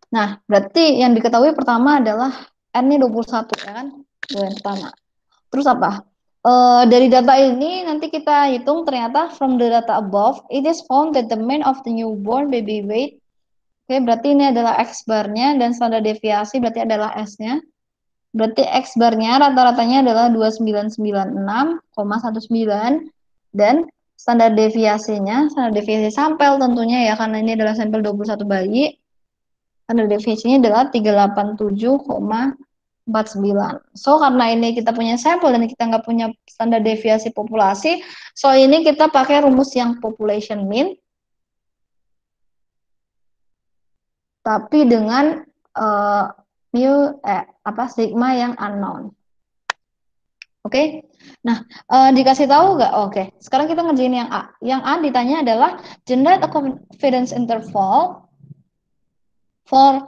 Speaker 1: Nah, berarti yang diketahui pertama adalah N-nya 21 ya kan? Itu yang pertama. Terus apa? Dari data ini nanti kita hitung ternyata from the data above, it is found that the mean of the newborn baby weight. Oke, berarti ini adalah X bar-nya dan standar deviasi berarti adalah S-nya. Berarti X bar-nya rata-ratanya adalah 2996,19 dan standar deviasi sampel tentunya ya karena ini adalah sampel 21 bayi. Standar deviasinya adalah 387,49. So, karena ini kita punya sampel dan kita nggak punya standar deviasi populasi, so ini kita pakai rumus yang population mean, tapi dengan mu sigma yang unknown. Oke, okay? Nah dikasih tahu nggak? Oke, okay. Sekarang kita ngerjain yang A. Yang A ditanya adalah generate a confidence interval for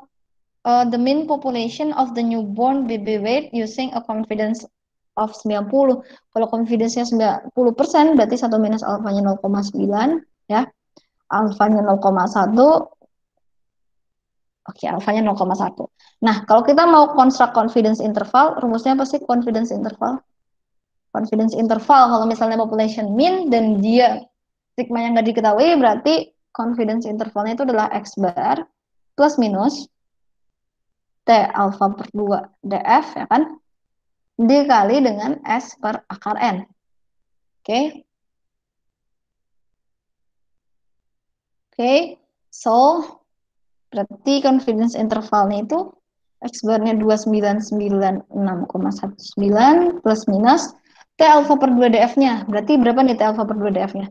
Speaker 1: the mean population of the newborn baby weight using a confidence of 90. Kalau confidence-nya 90%, berarti 1 minus alfanya 0,9 ya. Alfanya 0,1. Oke, alfanya 0,1. Nah, kalau kita mau construct confidence interval, rumusnya apa sih confidence interval? Confidence interval kalau misalnya population mean dan dia sigma yang nggak diketahui, berarti confidence intervalnya itu adalah X bar plus minus T alfa per 2 DF ya kan dikali dengan S per akar N. Oke. Oke. So berarti confidence intervalnya itu X bar-nya 2996,19 plus minus T alfa per 2 DF-nya. Berarti berapa nih T alfa per 2 DF-nya?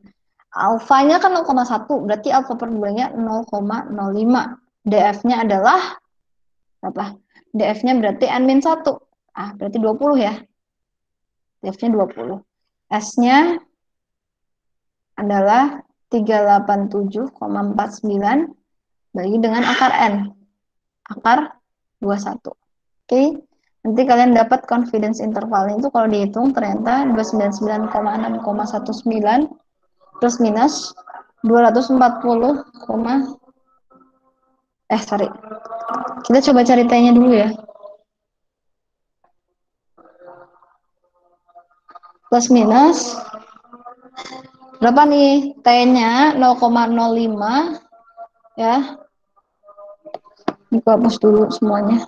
Speaker 1: Alfanya kan 0,1, berarti alfa per 2-nya 0,05. DF-nya adalah apa? DF-nya berarti N-1. Berarti 20 ya. DF-nya 20. S-nya adalah 387,49 bagi dengan akar N. Akar 21. Oke. Nanti kalian dapat confidence intervalnya itu kalau dihitung ternyata 299,6,19 plus minus 240, sorry. Kita coba cari T-nya dulu ya. Plus minus berapa nih? T-nya 0,05 ya. Ini aku hapus dulu semuanya.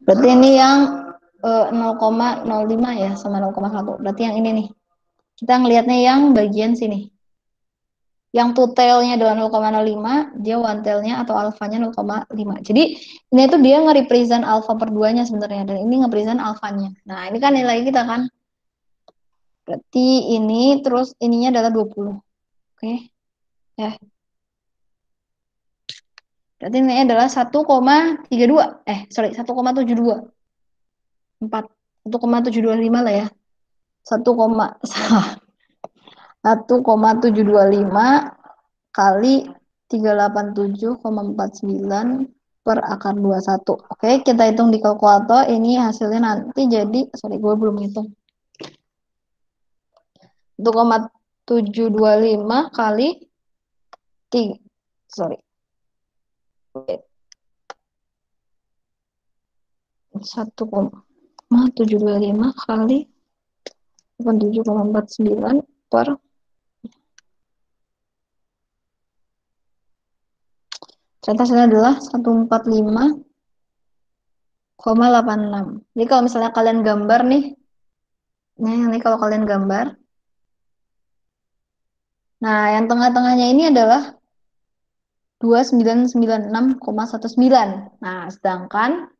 Speaker 1: Berarti ini yang 0,05 ya sama 0,1. Berarti yang ini nih. Kita ngelihatnya yang bagian sini. Yang two tail-nya adalah 0,05, dia one tail-nya atau alfanya 0,5. Jadi ini tuh dia nge-represent alfa per 2-nya sebenarnya dan ini nge-represent alfanya. Nah, ini kan nilai kita kan. Berarti ini terus ininya adalah 20. Oke. Ya. Berarti ini adalah 1,32. 1,72. 4. 1,725 lah ya. 1,725 kali 387,49 per akar 21. Oke, kita hitung di kalkulator. Ini hasilnya nanti jadi, gue belum hitung. 1,725 kali 3, 1,725 kali 87,49 per ternyata hasilnya adalah 145,86. Jadi kalau misalnya kalian gambar nih, ini kalau kalian gambar, nah yang tengah-tengahnya ini adalah 2996,19. Nah, sedangkan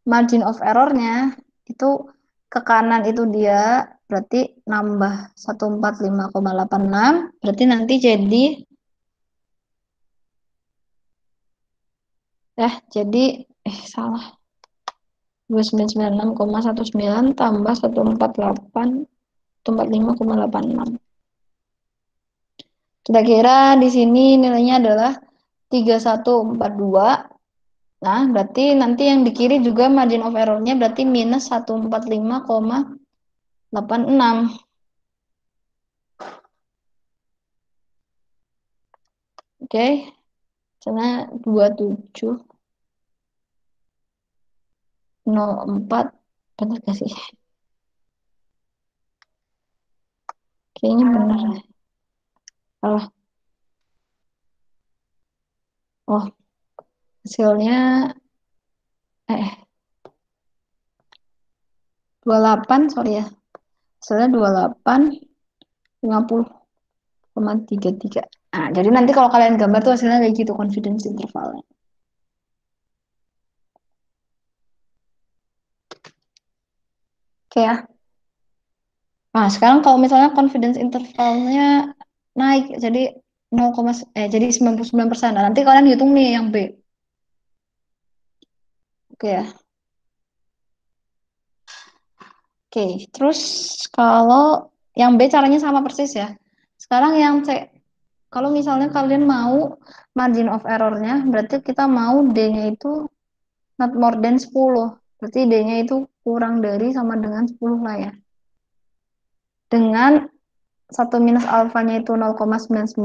Speaker 1: margin of error-nya itu ke kanan itu dia berarti nambah 145,86. Berarti nanti jadi salah. 2996,19 tambah 145,86. Kira-kira di sini nilainya adalah 3142. Nah, berarti nanti yang di kiri juga margin of error-nya berarti minus 145,86. Oke, sana 2704. Benar gak sih? Kayaknya benar. Salah. Oh, hasilnya 28, sorry ya. Hasilnya 28,50,33. Nah, jadi nanti kalau kalian gambar tuh hasilnya kayak gitu confidence intervalnya. Oke ya. Nah, sekarang kalau misalnya confidence intervalnya naik jadi 99%. Nah, nanti kalian hitung nih yang B. Oke ya. Oke, terus kalau yang B caranya sama persis ya. Sekarang yang C, kalau misalnya kalian mau margin of error-nya, berarti kita mau D-nya itu not more than 10. Berarti D-nya itu kurang dari sama dengan 10 lah ya. Dengan satu minus alfanya itu 0,99,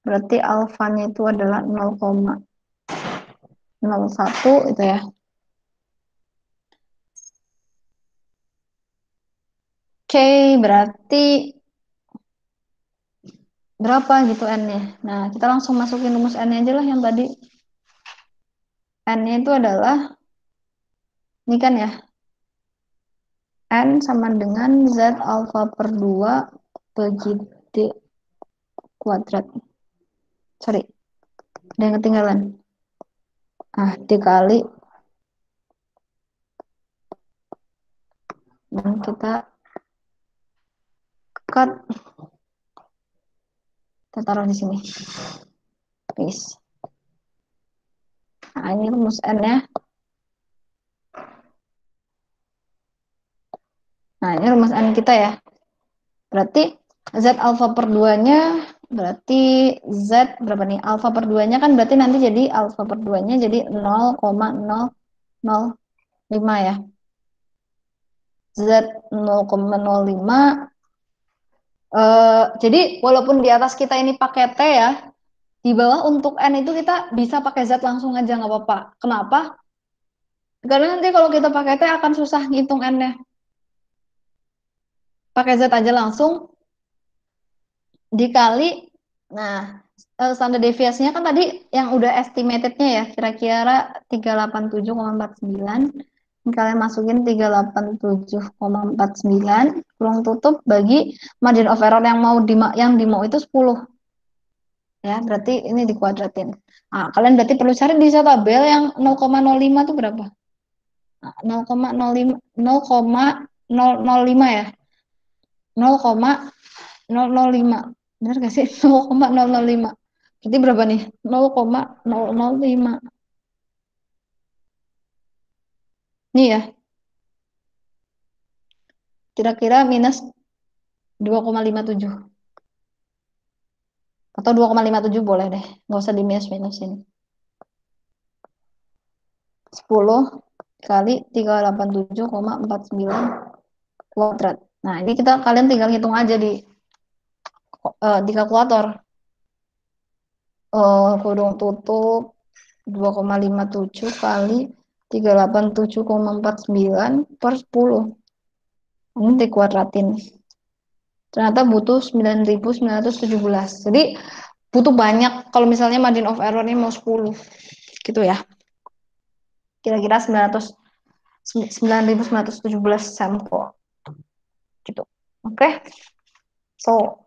Speaker 1: berarti alfanya itu adalah 0,01 itu ya. Oke, berarti berapa gitu N-nya. Nah, kita langsung masukin rumus N-nya aja lah yang tadi. N-nya itu adalah, ini kan ya, N sama dengan Z alfa per 2 bagi D kuadrat. Sorry, ada yang ketinggalan. Dikali, dan kita cut, kita taruh di sini. Please. Nah, ini rumus N-nya. Nah, ini rumus N kita ya. Berarti Z alfa per 2-nya, berarti Z berapa nih? Alfa per 2-nya kan berarti nanti jadi alfa per 2-nya jadi 0,005 ya. Z 0,05. Jadi walaupun di atas kita ini pakai T ya, di bawah untuk N itu kita bisa pakai Z langsung aja nggak apa-apa. Kenapa? Karena nanti kalau kita pakai T akan susah ngitung N-nya. Pakai Z aja langsung dikali, nah standar deviasinya kan tadi yang udah estimatednya ya, kira-kira 387,49. Ini kalian masukin 387,49 kurang tutup bagi margin of error yang dimau itu 10 ya, berarti ini dikuadratin. Nah, kalian berarti perlu cari di tabel yang 0,05 itu berapa? Nah, 0,05 0,005 ya, 0,005. Benar gak sih? 0,005. Jadi berapa nih? 0,005. Nih ya, kira-kira minus 2,57. Atau 2,57 boleh deh. Nggak usah di minus-minusin. 10 kali 387,49 kuadrat. Nah, ini kalian tinggal hitung aja di kalkulator. Kurung tutup 2,57 kali 387,49 per 10. Ini dikuadratin. Ternyata butuh 9.917. Jadi butuh banyak kalau misalnya margin of error-nya mau 10. Gitu ya. Kira-kira 9.917 sampel. Gitu. Oke. So,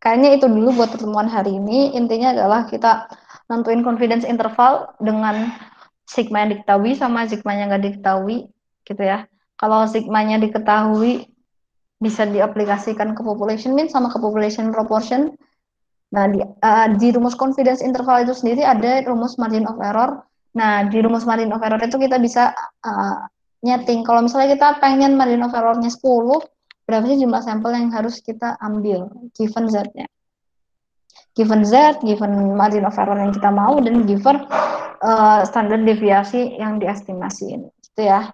Speaker 1: kayaknya itu dulu buat pertemuan hari ini. Intinya adalah kita nentuin confidence interval dengan sigma yang diketahui sama sigma yang nggak diketahui gitu ya. Kalau sigmanya diketahui bisa diaplikasikan ke population mean sama ke population proportion. Nah, di rumus confidence interval itu sendiri ada rumus margin of error. Nah, di rumus margin of error itu kita bisa nyeting. Kalau misalnya kita pengen margin of errornya 10, berapa sih jumlah sampel yang harus kita ambil, given Z-nya. Given Z, given margin of error yang kita mau, dan given standar deviasi yang diestimasiin. Gitu ya.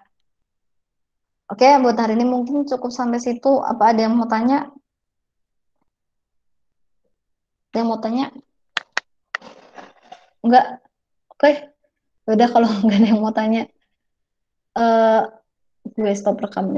Speaker 1: Oke, buat hari ini mungkin cukup sampai situ. Apa ada yang mau tanya? Ada yang mau tanya? Enggak? Oke. Udah kalau nggak ada yang mau tanya, gue stop rekam.